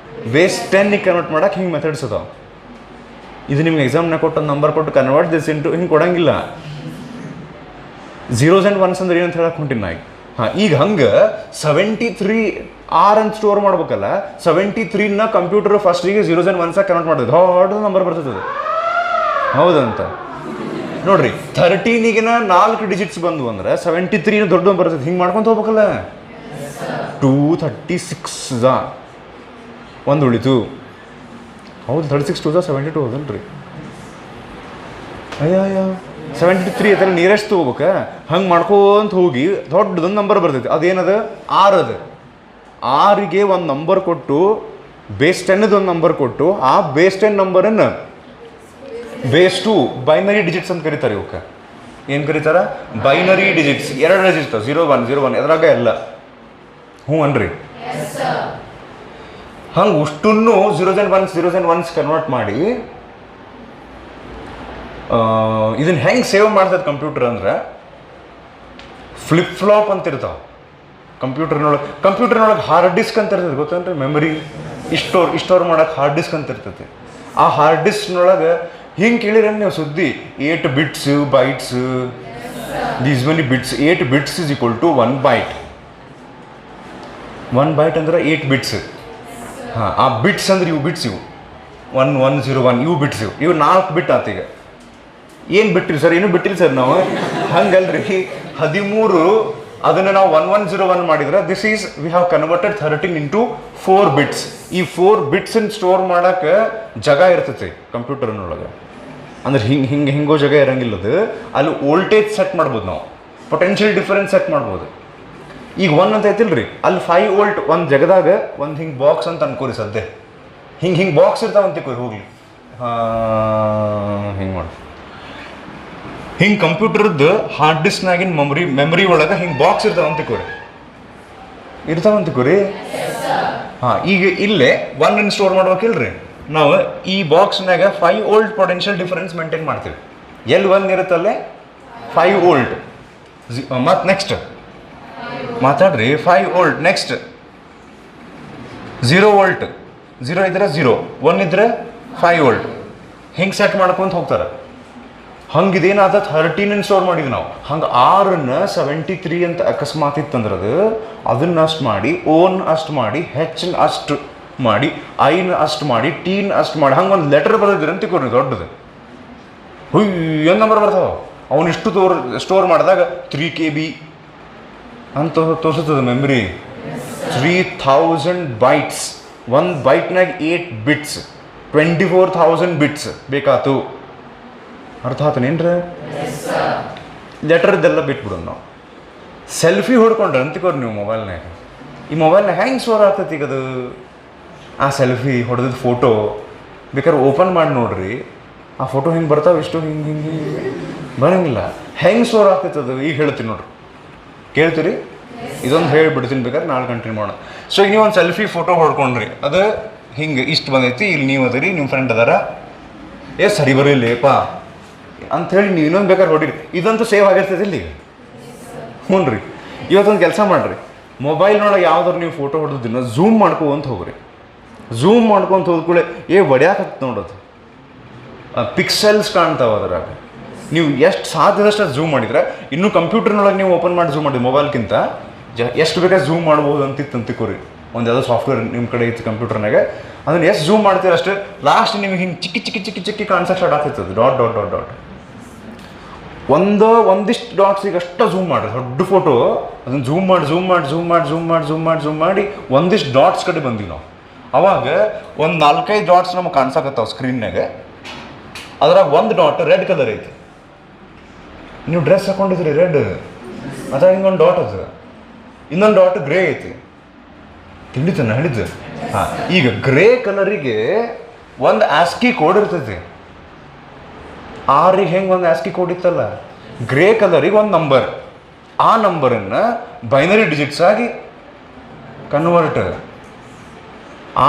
ಬೇಸ್ 10ಗೆ ಕನ್ವರ್ಟ್ ಮಾಡಕ್ಕೆ ಹಿಂಗೆ ಮೆಥಡ್ಸ್ ಅದಾವ. ಇದು ನಿಮ್ಗೆ ಎಕ್ಸಾಮ್ನಾಗ ಕೊಟ್ಟು ನಂಬರ್ ಕೊಟ್ಟು ಕನ್ವರ್ಟ್ ದಿಸ್ ಇಂಟು ಹಿಂಗೆ ಕೊಡಂಗಿಲ್ಲ. 0s and 1s ಅಂದ್ರೆ ಏನಂತ ಹೇಳಕ್ಕೆ ಹೊಂಟಿನಿ ನಾ ಈಗ. ಈಗ ಹಂಗೆ 73 R ಅಂತ ಸ್ಟೋರ್ ಮಾಡ್ಬೇಕಲ್ಲ, 73ನ ಕಂಪ್ಯೂಟರ್ ಫಸ್ಟಿಗೆ 0s and 1s ಕನ್ವರ್ಟ್ ಮಾಡ್ತದೆ. ದೊಡ್ಡ ನಂಬರ್ ಬರ್ತದೆ. ಹೌದಂತ ನೋಡ್ರಿ, 13ಗಿನ 4 ಡಿಜಿಟ್ಸ್ ಬಂದು ಅಂದ್ರೆ 73ನ ದೊಡ್ಡ ನಂಬರ್ ಬರ್ತದೆ. ಹಿಂಗೆ ಮಾಡ್ಕೊಂತ ಹೋಗ್ಬೇಕಲ್ಲ. 236 ಒಂದು ಉಳಿತು. ಹೌದು, 36 2 72 ಹೌದಲ್ರಿ. ಅಯ್ಯೋ 73 ಅದರಲ್ಲಿ ನಿಯರೆಸ್ಟ್ ಹೋಗ್ಬೇಕ. ಹಂಗೆ ಮಾಡ್ಕೊಂತ ಹೋಗಿ ದೊಡ್ಡದೊಂದು ನಂಬರ್ ಬರ್ತೈತಿ. ಅದೇನದ? 6 ಅದು. 6ಗೆ ಒಂದು ನಂಬರ್ ಕೊಟ್ಟು ಬೇಸ್ 10 ಒಂದು ನಂಬರ್ ಕೊಟ್ಟು ಆ ಬೇಸ್ 10 ನಂಬರನ್ನು ಬೇಸ್ 2 ಬೈನರಿ ಡಿಜಿಟ್ಸ್ ಅಂತ ಕರೀತಾರೆ. ಇವಕ್ಕೆ ಏನು ಕರೀತಾರ? Binary digits. 2 ಡಿಜಿಟ್ಸ್ 0 1 0 1 ಎದ್ರಾಗ ಎಲ್ಲ. ಹ್ಞೂ ಅನ್ರಿ. ಹಂಗೆ ಉಷ್ಟನ್ನು 0s and 1s ಕನ್ವರ್ಟ್ ಮಾಡಿ ಇದನ್ನು ಹೆಂಗೆ ಸೇವ್ ಮಾಡ್ತದೆ ಕಂಪ್ಯೂಟರ್ ಅಂದ್ರೆ ಫ್ಲಿಪ್ ಫ್ಲಾಪ್ ಅಂತ ಇರ್ತಾವೆ ಕಂಪ್ಯೂಟರ್ನೊಳಗೆ ಹಾರ್ಡ್ ಡಿಸ್ಕ್ ಅಂತ ಇರ್ತದೆ. ಗೊತ್ತೇನ್ರಿ? ಮೆಮರಿ ಇಷ್ಟೋರ್ ಮಾಡೋಕೆ ಹಾರ್ಡ್ ಡಿಸ್ಕ್ ಅಂತ ಇರ್ತೈತಿ. ಆ ಹಾರ್ಡ್ ಡಿಸ್ಕ್ನೊಳಗೆ ಹಿಂಗೆ ಕೇಳಿದ್ರೆ ನೀವು ಸುದ್ದಿ 8 bits bytes, these many bits. 8 bits is equal to 1 byte. 1 byte ಅಂದ್ರೆ 8 bits. ಆ ಬಿಟ್ಸ್ ಅಂದ್ರೆ ಇವು ಬಿಟ್ಸ್, ಇವು 1 1 0 1 ಇವು ಬಿಟ್ಸ್. ಇವು 4 ಬಿಟ್ ಆತ. ಈಗ ಏನು ಬಿಟ್ಟಿರಿ ಸರ್? ಏನು ಬಿಟ್ಟಿರಿ ಸರ್ ನಾವು? ಹಂಗಲ್ರಿ. 13 ಅದನ್ನು ನಾವು 1 1 0 1 ಮಾಡಿದ್ರೆ this is we have converted 13 into 4 bits. ಈ 4 bitsನ ಸ್ಟೋರ್ ಮಾಡೋಕ್ಕೆ ಜಾಗ ಇರ್ತೈತಿ ಕಂಪ್ಯೂಟರ್ನೊಳಗೆ. ಅಂದ್ರೆ ಹಿಂಗೋ ಜಾಗ ಇರಂಗಿಲ್ಲದು. ಅಲ್ಲಿ ವೋಲ್ಟೇಜ್ ಸೆಟ್ ಮಾಡ್ಬೋದು ನಾವು, ಪೊಟೆನ್ಷಿಯಲ್ ಡಿಫರೆನ್ಸ್ ಸೆಟ್ ಮಾಡ್ಬೋದು. ಈಗ 1 ಅಂತ ಐತಿಲ್ರಿ, ಅಲ್ಲಿ 5 volt ಒಂದು ಜಗದಾಗ ಒಂದು ಹಿಂಗೆ ಬಾಕ್ಸ್ ಅಂತ ಅನ್ಕೋರಿ. ಸದ್ಯ ಹಿಂಗೆ ಬಾಕ್ಸ್ ಇರ್ತಾವಂತಿಕೋರಿ. ಹೋಗ್ಲಿ ಹಿಂಗೆ ಮಾಡಿ ಹಿಂಗೆ ಕಂಪ್ಯೂಟರ್ದು ಹಾರ್ಡ್ ಡಿಸ್ಕ್ನಾಗಿನ ಮೆಮರಿ ಒಳಗೆ ಹಿಂಗೆ ಬಾಕ್ಸ್ ಇರ್ತಾವಂತಿಕೋರಿ. ಈಗ ಇಲ್ಲೇ 1 ಸ್ಟೋರ್ ಮಾಡ್ಬೇಕಿಲ್ರಿ. ನಾವು ಈ ಬಾಕ್ಸ್ನಾಗ 5 volt ಪೊಟೆನ್ಷಿಯಲ್ ಡಿಫರೆನ್ಸ್ ಮೇಂಟೈನ್ ಮಾಡ್ತೀವಿ. ಎಲ್ಲಿ 1 ಇರುತ್ತಲ್ಲೇ 5 volt. ಮತ್ತು ನೆಕ್ಸ್ಟ್ ಮಾತಾಡ್ರಿ 5 volt. Next 0 volt. 0 ಇದ್ರೆ 0, 1 ಇದ್ರೆ 5 volt. ಹಿಂಗೆ ಸೆಟ್ ಮಾಡ್ಕೊಂತ ಹೋಗ್ತಾರೆ. ಹಂಗಿದೇನಾದ 13 ಸ್ಟೋರ್ ಮಾಡಿದ್ವಿ ನಾವು. ಹಂಗೆ 6ನ್ನ 73 ಅಂತ ಅಕಸ್ಮಾತ್ ಇತ್ತಂದ್ರೆ ಅದನ್ನ ಅಷ್ಟು ಮಾಡಿ, ಓನ್ ಅಷ್ಟು ಮಾಡಿ, ಹೆಚ್ನ ಅಷ್ಟು ಮಾಡಿ, ಐನ ಅಷ್ಟು ಮಾಡಿ, ಟೀನ್ ಅಷ್ಟು ಮಾಡಿ, ಹಂಗೆ ಒಂದು ಲೆಟರ್ ಬರೋದಿರ ಅಂತ ತಿಳ್ಕೊರಿ. ದೊಡ್ಡದು ಏನು ನಂಬರ್ ಬರ್ತಾವ. ಅವನು ಇಷ್ಟು ಸ್ಟೋರ್ ಮಾಡಿದಾಗ 3 KB ಅಂತ ತೋರಿಸ್ತದೆ ಮೆಮ್ರಿ. 3000 bytes. 1 ಬೈಟ್ನಾಗ 8 bits, 24,000 bits ಬೇಕಾತು. ಅರ್ಥ ಆತನೇನ್ರಿ? ಲೆಟರ್ದೆಲ್ಲ ಬಿಟ್ಬಿಡೋಣ ನಾವು. ಸೆಲ್ಫಿ ಹೊಡ್ಕೊಂಡ್ರೆ ಅಂತಿಕೋರಿ ನೀವು ಮೊಬೈಲ್ನಾಗ. ಈ ಮೊಬೈಲ್ನಾಗ ಹೆಂಗೆ ಸ್ಟೋರ್ ಆಗ್ತೈತಿ ಈಗ ಅದು? ಆ ಸೆಲ್ಫಿ ಹೊಡೆದಿದ್ದು ಫೋಟೋ ಬೇಕಾದ್ರೆ ಓಪನ್ ಮಾಡಿ ನೋಡ್ರಿ. ಆ ಫೋಟೋ ಹಿಂಗೆ ಬರ್ತಾವೆ. ಇಷ್ಟು ಹಿಂಗೆ ಬರೋಂಗಿಲ್ಲ. ಹೆಂಗೆ ಸ್ಟೋರ್ ಆಗ್ತೈತೆ ಅದು ಈಗ ಹೇಳ್ತೀನಿ ನೋಡ್ರಿ. ಕೇಳ್ತೀರಿ? ಇದೊಂದು ಹೇಳಿಬಿಡ್ತೀನಿ, ಬೇಕಾದ್ರೆ ನಾಳೆ ಕಂಟಿನ್ಯೂ ಮಾಡೋಣ. ಸೊ ಈಗ ನೀವು ಒಂದು ಸೆಲ್ಫಿ ಫೋಟೋ ಹೊಡ್ಕೊಂಡ್ರಿ, ಅದು ಹಿಂಗೆ ಇಷ್ಟು ಬಂದೈತಿ. ಇಲ್ಲಿ ನೀವು ಅದರಿ, ನಿಮ್ಮ ಫ್ರೆಂಡ್ ಅದಾರ, ಸರಿ ಬರಲಿಲ್ಲಪ್ಪ ಅಂಥೇಳಿ ನೀವು ಇನ್ನೊಂದು ಬೇಕಾದ್ರೆ ಹೊಡಿರಿ. ಇದಂತೂ ಸೇವ್ ಆಗಿರ್ತೈತಿ ಇಲ್ಲಿ. ಹ್ಞೂ ರೀ. ಇವತ್ತೊಂದು ಕೆಲಸ ಮಾಡಿರಿ, ಮೊಬೈಲ್ನೊಳಗೆ ಯಾವ್ದಾದ್ರು ನೀವು ಫೋಟೋ ಹೊಡೆದಿನ ಝೂಮ್ ಮಾಡ್ಕೊಂತ ಹೋಗ್ರಿ. ಝೂಮ್ ಮಾಡ್ಕೊಂತ ಹೋದ್ಕೂಳೆ ಹೊಡ್ಯಾಕತ್ತ ನೋಡೋದು. ಪಿಕ್ಸೆಲ್ಸ್ ಕಾಣ್ತಾವೆ ಅದ್ರಾಗ. ನೀವು ಎಷ್ಟು ಸಾಧ್ಯದಷ್ಟು ಝೂಮ್ ಮಾಡಿದ್ರೆ, ಇನ್ನೂ ಕಂಪ್ಯೂಟರ್ನೊಳಗೆ ನೀವು ಓಪನ್ ಮಾಡಿ ಝೂಮ್ ಮಾಡಿರಿ ಮೊಬೈಲ್ಗಿಂತ ಎಷ್ಟು ಬೇಕಾದ್ರೆ ಝೂಮ್ ಮಾಡ್ಬೋದು ಅಂತಿತ್ತು ಅಂತಿಕೋರಿ. ಒಂದು ಯಾವುದೋ ಸಾಫ್ಟ್ವೇರ್ ನಿಮ್ಮ ಕಡೆ ಇತ್ತು ಕಂಪ್ಯೂಟರ್ನಾಗ, ಅದನ್ನು ಎಷ್ಟು ಝೂಮ್ ಮಾಡ್ತೀರ ಅಷ್ಟೇ ಲಾಸ್ಟ್ ನಿಮ್ಗೆ ಹಿಂಗೆ ಚಿಕ್ಕಿ ಕಾಣಿಸೋಕೆ ಸ್ಟಾರ್ಟ್ ಆಗ್ತಿರ್ತದೆ. ಡಾಟ್ ಡಾಟ್ ಡಾಟ್ ಡಾಟ್ ಒಂದಿಷ್ಟು ಡಾಟ್ಸಿಗೆ ಅಷ್ಟು ಝೂಮ್ ಮಾಡಿ ದೊಡ್ಡ ಫೋಟೋ ಅದನ್ನು ಝೂಮ್ ಮಾಡಿ ಒಂದಿಷ್ಟು ಡಾಟ್ಸ್ ಕಡೆ ಬಂದೀವಿ ನಾವು. ಅವಾಗ ಒಂದು 4-5 ಡಾಟ್ಸ್ ನಮಗೆ ಕಾಣಿಸಕತ್ತಾವ ಸ್ಕ್ರೀನ್ನಾಗ. ಅದ್ರಾಗ ಒಂದು ಡಾಟ್ ರೆಡ್ ಕಲರ್ ಐತಿ. ನೀವು ಡ್ರೆಸ್ ಹಾಕೊಂಡಿದ್ರಿ ರೆಡ್, ಅದ್ರಾಗ ಹಿಂಗೊಂದು ಡಾಟ್ ಅದು. ಇನ್ನೊಂದು ಡಾಟ್ ಗ್ರೇ ಐತಿ. ತಿಳಿತಾನೆ ಹೇಳಿದ್ದು. ಈಗ ಗ್ರೇ ಕಲರಿಗೆ ಒಂದು ಆಸ್ಕಿ ಕೋಡ್ ಇರ್ತೈತಿ. ಆರಿಗೆ ಹೆಂಗೆ ಒಂದು ಆಸ್ಕಿ ಕೋಡ್ ಇತ್ತಲ್ಲ, ಗ್ರೇ ಕಲರಿಗೆ ಒಂದು ನಂಬರ್, ಆ ನಂಬರನ್ನು ಬೈನರಿ ಡಿಜಿಟ್ಸ್ ಆಗಿ ಕನ್ವರ್ಟ್,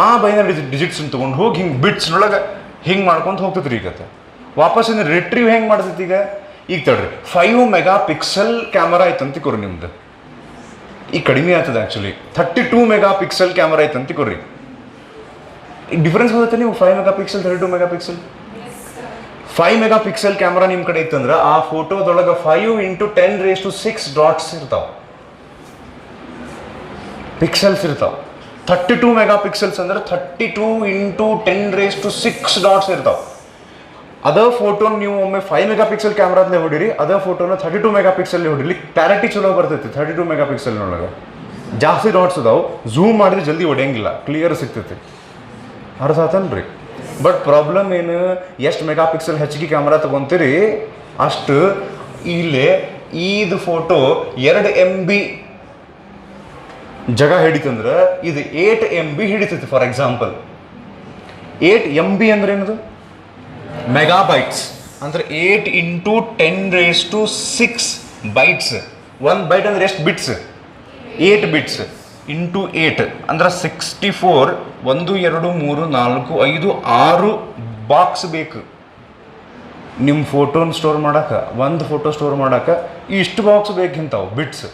ಆ ಬೈನರಿ ಡಿಜಿಟ್ಸನ್ನು ತೊಗೊಂಡು ಹೋಗಿ ಹಿಂಗೆ ಬಿಟ್ಸ್ನೊಳಗೆ ಹಿಂಗೆ ಮಾಡ್ಕೊಂತ ಹೋಗ್ತೈತ್ರಿ. ಈಗ ವಾಪಸ್ ಇನ್ನು ರಿಟ್ರೀವ್ ಹೆಂಗೆ ಮಾಡ್ತೈತಿ ಈಗ ತಡ್ರಿ 5 ಮೆಗಾ ಪಿಕ್ಸೆಲ್ ಕ್ಯಾಮರಾ ಐತಂತ ಕೊಡ್ರಿ ನಿಮ್ದು, ಈಗ ಕಡಿಮೆ ಆಗ್ತದೆ ಆ್ಯಕ್ಚುಲಿ. 32 ಮೆಗಾ ಪಿಕ್ಸೆಲ್ ಕ್ಯಾಮರಾ ಐತಂತ ಕೊಡ್ರಿ. ಈಗ ಡಿಫ್ರೆನ್ಸ್ ಹೋಗುತ್ತೆ ನೀವು 5 mega pixel 32 mega pixel. 5 mega pixel camera ನಿಮ್ಮ ಕಡೆ ಇತ್ತಂದ್ರೆ ಆ ಫೋಟೋದೊಳಗೆ 5 × 10⁶ ಡಾಟ್ಸ್ ಇರ್ತಾವೆ, ಪಿಕ್ಸೆಲ್ಸ್ ಇರ್ತಾವೆ. 32 ಮೆಗಾ ಪಿಕ್ಸೆಲ್ಸ್ ಅಂದ್ರೆ 32 × 10⁶ ಡಾಟ್ಸ್ ಇರ್ತಾವೆ. ಅದೇ ಫೋಟೋ ನೀವು ಒಮ್ಮೆ 5 ಮೆಗಾ ಪಿಕ್ಸೆಲ್ ಕ್ಯಾಮ್ರಾದಲ್ಲೇ ಹೊಡಿರಿ, ಅದೇ ಫೋಟೋನ 32 ಮೆಗಾ ಪಿಕ್ಸೆಲ್ ಹೊಡಿಲಿ, ಕ್ಲಾರಿಟಿ ಚಲೋ ಬರ್ತೈತಿ. 32 ಮೆಗಾ ಪಿಕ್ಸೆಲ್ನೊಳಗೆ ಜಾಸ್ತಿ ಡಾಟ್ಸ್ ಅದಾವೆ, ಝೂಮ್ ಮಾಡಿದ್ರೆ ಜಲ್ದಿ ಹೊಡೆಯಂಗಿಲ್ಲ, ಕ್ಲಿಯರ್ ಸಿಗ್ತೈತಿ. ಅರ್ಥ ಆತನ್ರಿ? ಬಟ್ ಪ್ರಾಬ್ಲಮ್ ಏನು, ಎಷ್ಟು ಮೆಗಾ ಪಿಕ್ಸೆಲ್ ಹೆಚ್ಚಿಗೆ ಕ್ಯಾಮ್ರಾ ತೊಗೊತೀರಿ ಅಷ್ಟು ಇಲ್ಲೇ ಇದು ಫೋಟೋ 2 MB ಜಾಗ ಹಿಡಿತಂದ್ರೆ ಇದು 8 MB ಹಿಡಿತೈತಿ. ಫಾರ್ ಎಕ್ಸಾಂಪಲ್ 8 MB ಅಂದ್ರೆ ಏನದು? ಮೆಗಾಬೈಟ್ಸ್ ಅಂದ್ರೆ 8 × 10⁶ ಬೈಟ್ಸ್. 1 ಬೈಟ್ ಅಂದ್ರೆ ಎಷ್ಟು ಬಿಟ್ಸ್? 8 ಬಿಟ್ಸ್ ಇಂಟು 8 ಅಂದ್ರೆ 64. 1 2 3 4 5 6 ಬಾಕ್ಸ್ ಬೇಕು ನಿಮ್ಮ ಫೋಟೋನ ಸ್ಟೋರ್ ಮಾಡೋಕೆ. ಒಂದು ಫೋಟೋ ಸ್ಟೋರ್ ಮಾಡೋಕೆ ಇಷ್ಟು ಬಾಕ್ಸ್ ಬೇಕಿಂತಾವು ಬಿಟ್ಸ್.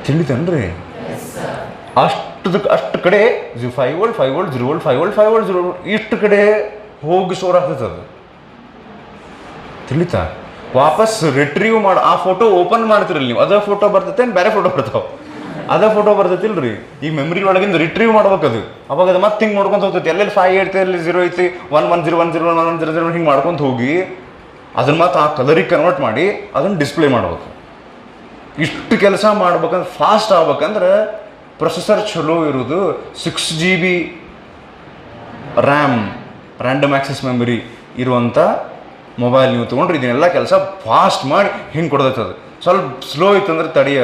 ತಿಳಿತೇನ್ರಿ? ಅಷ್ಟು ಕಡೆ 5 volt 5 volt 0 volt 5 volt 5 volt 0 volt ಇಷ್ಟು ಕಡೆ ಹೋಗಿ ಸ್ಟೋರ್ ಆಗ್ತೈತೆ ಅದು. ತಿಳಿತಾ? ವಾಪಸ್ ರಿಟ್ರೀವ್ ಮಾಡಿ ಆ ಫೋಟೋ ಓಪನ್ ಮಾಡ್ತಿರಲ್ಲ ನೀವು, ಅದೇ ಫೋಟೋ ಬರ್ತೈತೆ ಬೇರೆ ಫೋಟೋ ಬರ್ತಾವೆ, ಅದೇ ಫೋಟೋ ಬರ್ತೈತಿಲ್ರಿ. ಈ ಮೆಮ್ರಿ ಒಳಗಿಂದ ರಿಟ್ರೀವ್ ಮಾಡ್ಬೇಕದು. ಅವಾಗ ಅದು ಮತ್ತೆ ಹಿಂಗೆ ನೋಡ್ಕೊಂತ ಹೋಗ್ತೈತಿ, ಎಲ್ಲೆಲ್ಲಿ 5 ಐತಿ ಅಲ್ಲಿ 0 ಐತಿ, 1 1 0 1 0 1 1 0 0 ಹಿಂಗೆ ಮಾಡ್ಕೊಂತ ಹೋಗಿ ಅದನ್ನ ಮತ್ತೆ ಆ ಕಲರಿಗೆ ಕನ್ವರ್ಟ್ ಮಾಡಿ ಅದನ್ನು ಡಿಸ್ಪ್ಲೇ ಮಾಡ್ಬೇಕು. ಇಷ್ಟು ಕೆಲಸ ಮಾಡ್ಬೇಕಂದ್ರೆ ಫಾಸ್ಟ್ ಆಗ್ಬೇಕಂದ್ರೆ ಪ್ರೊಸೆಸರ್ ಚಲೋ ಇರೋದು 6 GB RAM, random access memory ಇರುವಂಥ ಮೊಬೈಲ್ ನೀವು ತೊಗೊಂಡ್ರೆ ಇದನ್ನೆಲ್ಲ ಕೆಲಸ ಫಾಸ್ಟ್ ಮಾಡಿ ಹಿಂಗೆ ಕೊಡ್ತೈತೆ. ಅದು ಸ್ವಲ್ಪ ಸ್ಲೋ ಇತ್ತಂದ್ರೆ ತಡಿಯ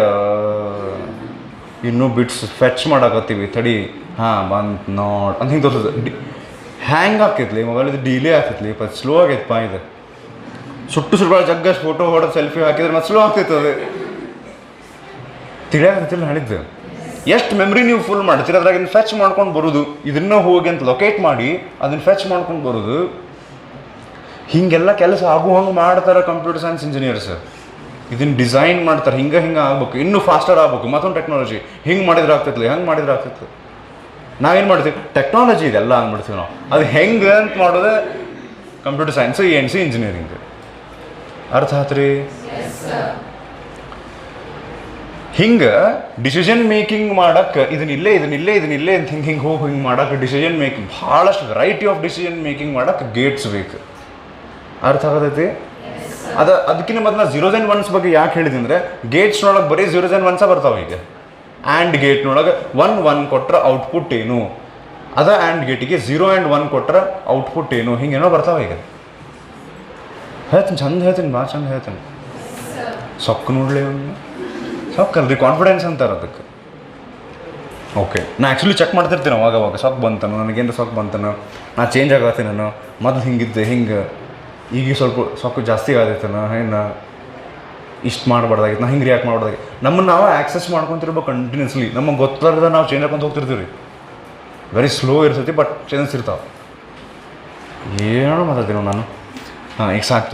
ಇನ್ನೂ ಬಿಟ್ಸ್ ಫೆಚ್ ಮಾಡಾಕತ್ತೀವಿ ತಡಿ, ಹಾಂ ಬಂತು ನೋಡ್ ಅಂತ ಹಿಂಗೆ ತೋರಿಸ್ತದೆ. ಹ್ಯಾಂಗ್ ಆಕೈತ್ಲಿ ಮೊಬೈಲ್, ಇದು ಡಿಲೇ ಆಗ್ತೈತ್ಲಿ, ಸ್ಲೋ ಆಗೈತಪ್ಪ. ಇದು ಸುಟ್ಟು ಜಗ್ಗಷ್ಟು ಫೋಟೋ ಹೊಡೆದು ಸೆಲ್ಫಿ ಹಾಕಿದ್ರೆ ಮತ್ತೆ ಸ್ಲೋ ಆಗ್ತೈತೆ. ಅದು ತಿಳಿಯಾಗತ್ತಿಲ್ಲ ಹೇಳಿದ್ದು. ಎಷ್ಟು ಮೆಮ್ರಿ ನೀವು ಫುಲ್ ಮಾಡ್ತೀರಿ ಅದ್ರಾಗಿಂದ ಫೆಚ್ ಮಾಡ್ಕೊಂಡು ಬರೋದು, ಇದನ್ನ ಹೋಗಿ ಅಂತ ಲೊಕೇಟ್ ಮಾಡಿ ಅದನ್ನು ಫೆಚ್ ಮಾಡ್ಕೊಂಡು ಬರೋದು, ಹೀಗೆಲ್ಲ ಕೆಲಸ ಹಂಗೆ ಮಾಡ್ತಾರೆ ಕಂಪ್ಯೂಟರ್ ಸೈನ್ಸ್ ಇಂಜಿನಿಯರ್ಸ್. ಇದನ್ನು ಡಿಸೈನ್ ಮಾಡ್ತಾರೆ, ಹಿಂಗೆ ಆಗ್ಬೇಕು, ಇನ್ನೂ ಫಾಸ್ಟರ್ ಆಗ್ಬೇಕು. ಮತ್ತೊಂದು ಟೆಕ್ನಾಲಜಿ ಹಿಂಗೆ ಮಾಡಿದ್ರೆ ಆಗ್ತೈತಿ, ಹೆಂಗೆ ಮಾಡಿದ್ರೆ ಆಗ್ತೈತಿ. ನಾವೇನು ಮಾಡ್ತೀವಿ, ಟೆಕ್ನಾಲಜಿ ಇದೆಲ್ಲ ಅಂದ್ಬಿಡ್ತೀವಿ ನಾವು. ಅದು ಹೆಂಗೆ ಅಂತ ಮಾಡೋದು ಕಂಪ್ಯೂಟರ್ ಸೈನ್ಸ್ ENC ಇಂಜಿನಿಯರಿಂಗ್. ಅರ್ಥ ಆತ್ರಿ? ಹಿಂಗೆ ಡಿಸಿಷನ್ ಮೇಕಿಂಗ್ ಮಾಡಕ್ಕೆ ಇದನ್ನಿಲ್ಲೇ ಅಂತ ಹಿಂಗೆ ಹೋಗಿ ಮಾಡಕ್ಕೆ ಡಿಸಿಷನ್ ಮೇಕಿಂಗ್ ಭಾಳಷ್ಟು ವೆರೈಟಿ ಆಫ್ ಡಿಸಿಷನ್ ಮೇಕಿಂಗ್ ಮಾಡಕ್ಕೆ ಗೇಟ್ಸ್ ಬೇಕು. ಅರ್ಥ ಆಗತೈತಿ? ಅದಕ್ಕಿಂತ ಮೊದಲು 0s and 1s ಬಗ್ಗೆ ಯಾಕೆ ಹೇಳಿದೆ ಅಂದರೆ, ಗೇಟ್ಸ್ನೊಳಗೆ ಬರೀ 0s and 1s ಬರ್ತಾವೆ. ಈಗ ಆ್ಯಂಡ್ ಗೇಟ್ನೊಳಗೆ 1 1 ಕೊಟ್ಟರೆ ಔಟ್ಪುಟ್ ಏನು, ಅದ ಆ್ಯಂಡ್ ಗೇಟಿಗೆ 0 and 1 ಕೊಟ್ಟರೆ ಔಟ್ಪುಟ್ ಏನು, ಹಿಂಗೇನೋ ಬರ್ತಾವೆ. ಈಗ ಹೇಳ್ತೀನಿ, ಚಂದ ಹೇಳ್ತೀನಿ, ಭಾಳ ಚಂದ ಹೇಳ್ತೀನಿ. ಸೊಕ್ಕು ನೋಡ್ಲಿ ಅವನು, ಸೊಕ್ಕಲ್ರಿ, ಕಾನ್ಫಿಡೆನ್ಸ್ ಅಂತಾರೆ ಅದಕ್ಕೆ. ಓಕೆ, ನಾ ಆ್ಯಕ್ಚುಲಿ ಚೆಕ್ ಮಾಡ್ತಿರ್ತೀನಿ ಅವಾಗ ಸೊಕ್ಕು ಬಂತನು, ನನಗೇನು ಸೊಕ್ಕು ಬಂತನು, ನಾ ಚೇಂಜ್ ಆಗತ್ತೀನಿ ನಾನು, ಮೊದಲು ಹಿಂಗಿದ್ದೆ ಹಿಂಗೆ, ಈಗ ಸ್ವಲ್ಪ ಸೊಕ್ಕು ಜಾಸ್ತಿ ಆಗೈತನ, ಏನು ಇಷ್ಟು ಮಾಡಬಾರ್ದಾಗಿತ್ತು, ನಾ ಹಿಂಗೆ ರಿಯಾಕ್ಟ್ ಮಾಡಬಾರ್ದಾಗಿತ್ತು. ನಮ್ಮನ್ನು ನಾವು ಆ್ಯಕ್ಸೆಸ್ ಮಾಡ್ಕೊತಿರ್ಬೇಕು ಕಂಟಿನ್ಯೂಸ್ಲಿ. ನಮಗೆ ಗೊತ್ತಾರದ ನಾವು ಚೇಂಜ್ ಹಾಕೊಂತ ಹೋಗ್ತಿರ್ತೀವಿ ರೀ. ವೆರಿ ಸ್ಲೋ ಇರ್ತೈತಿ, ಬಟ್ ಚೇಂಜಸ್ ಇರ್ತಾವೆ. ಏನೋ ಮಾತಾಡ್ತೀನಿ ನಾನು. ಹಾಂ, ಈಗ ಸಾಕು.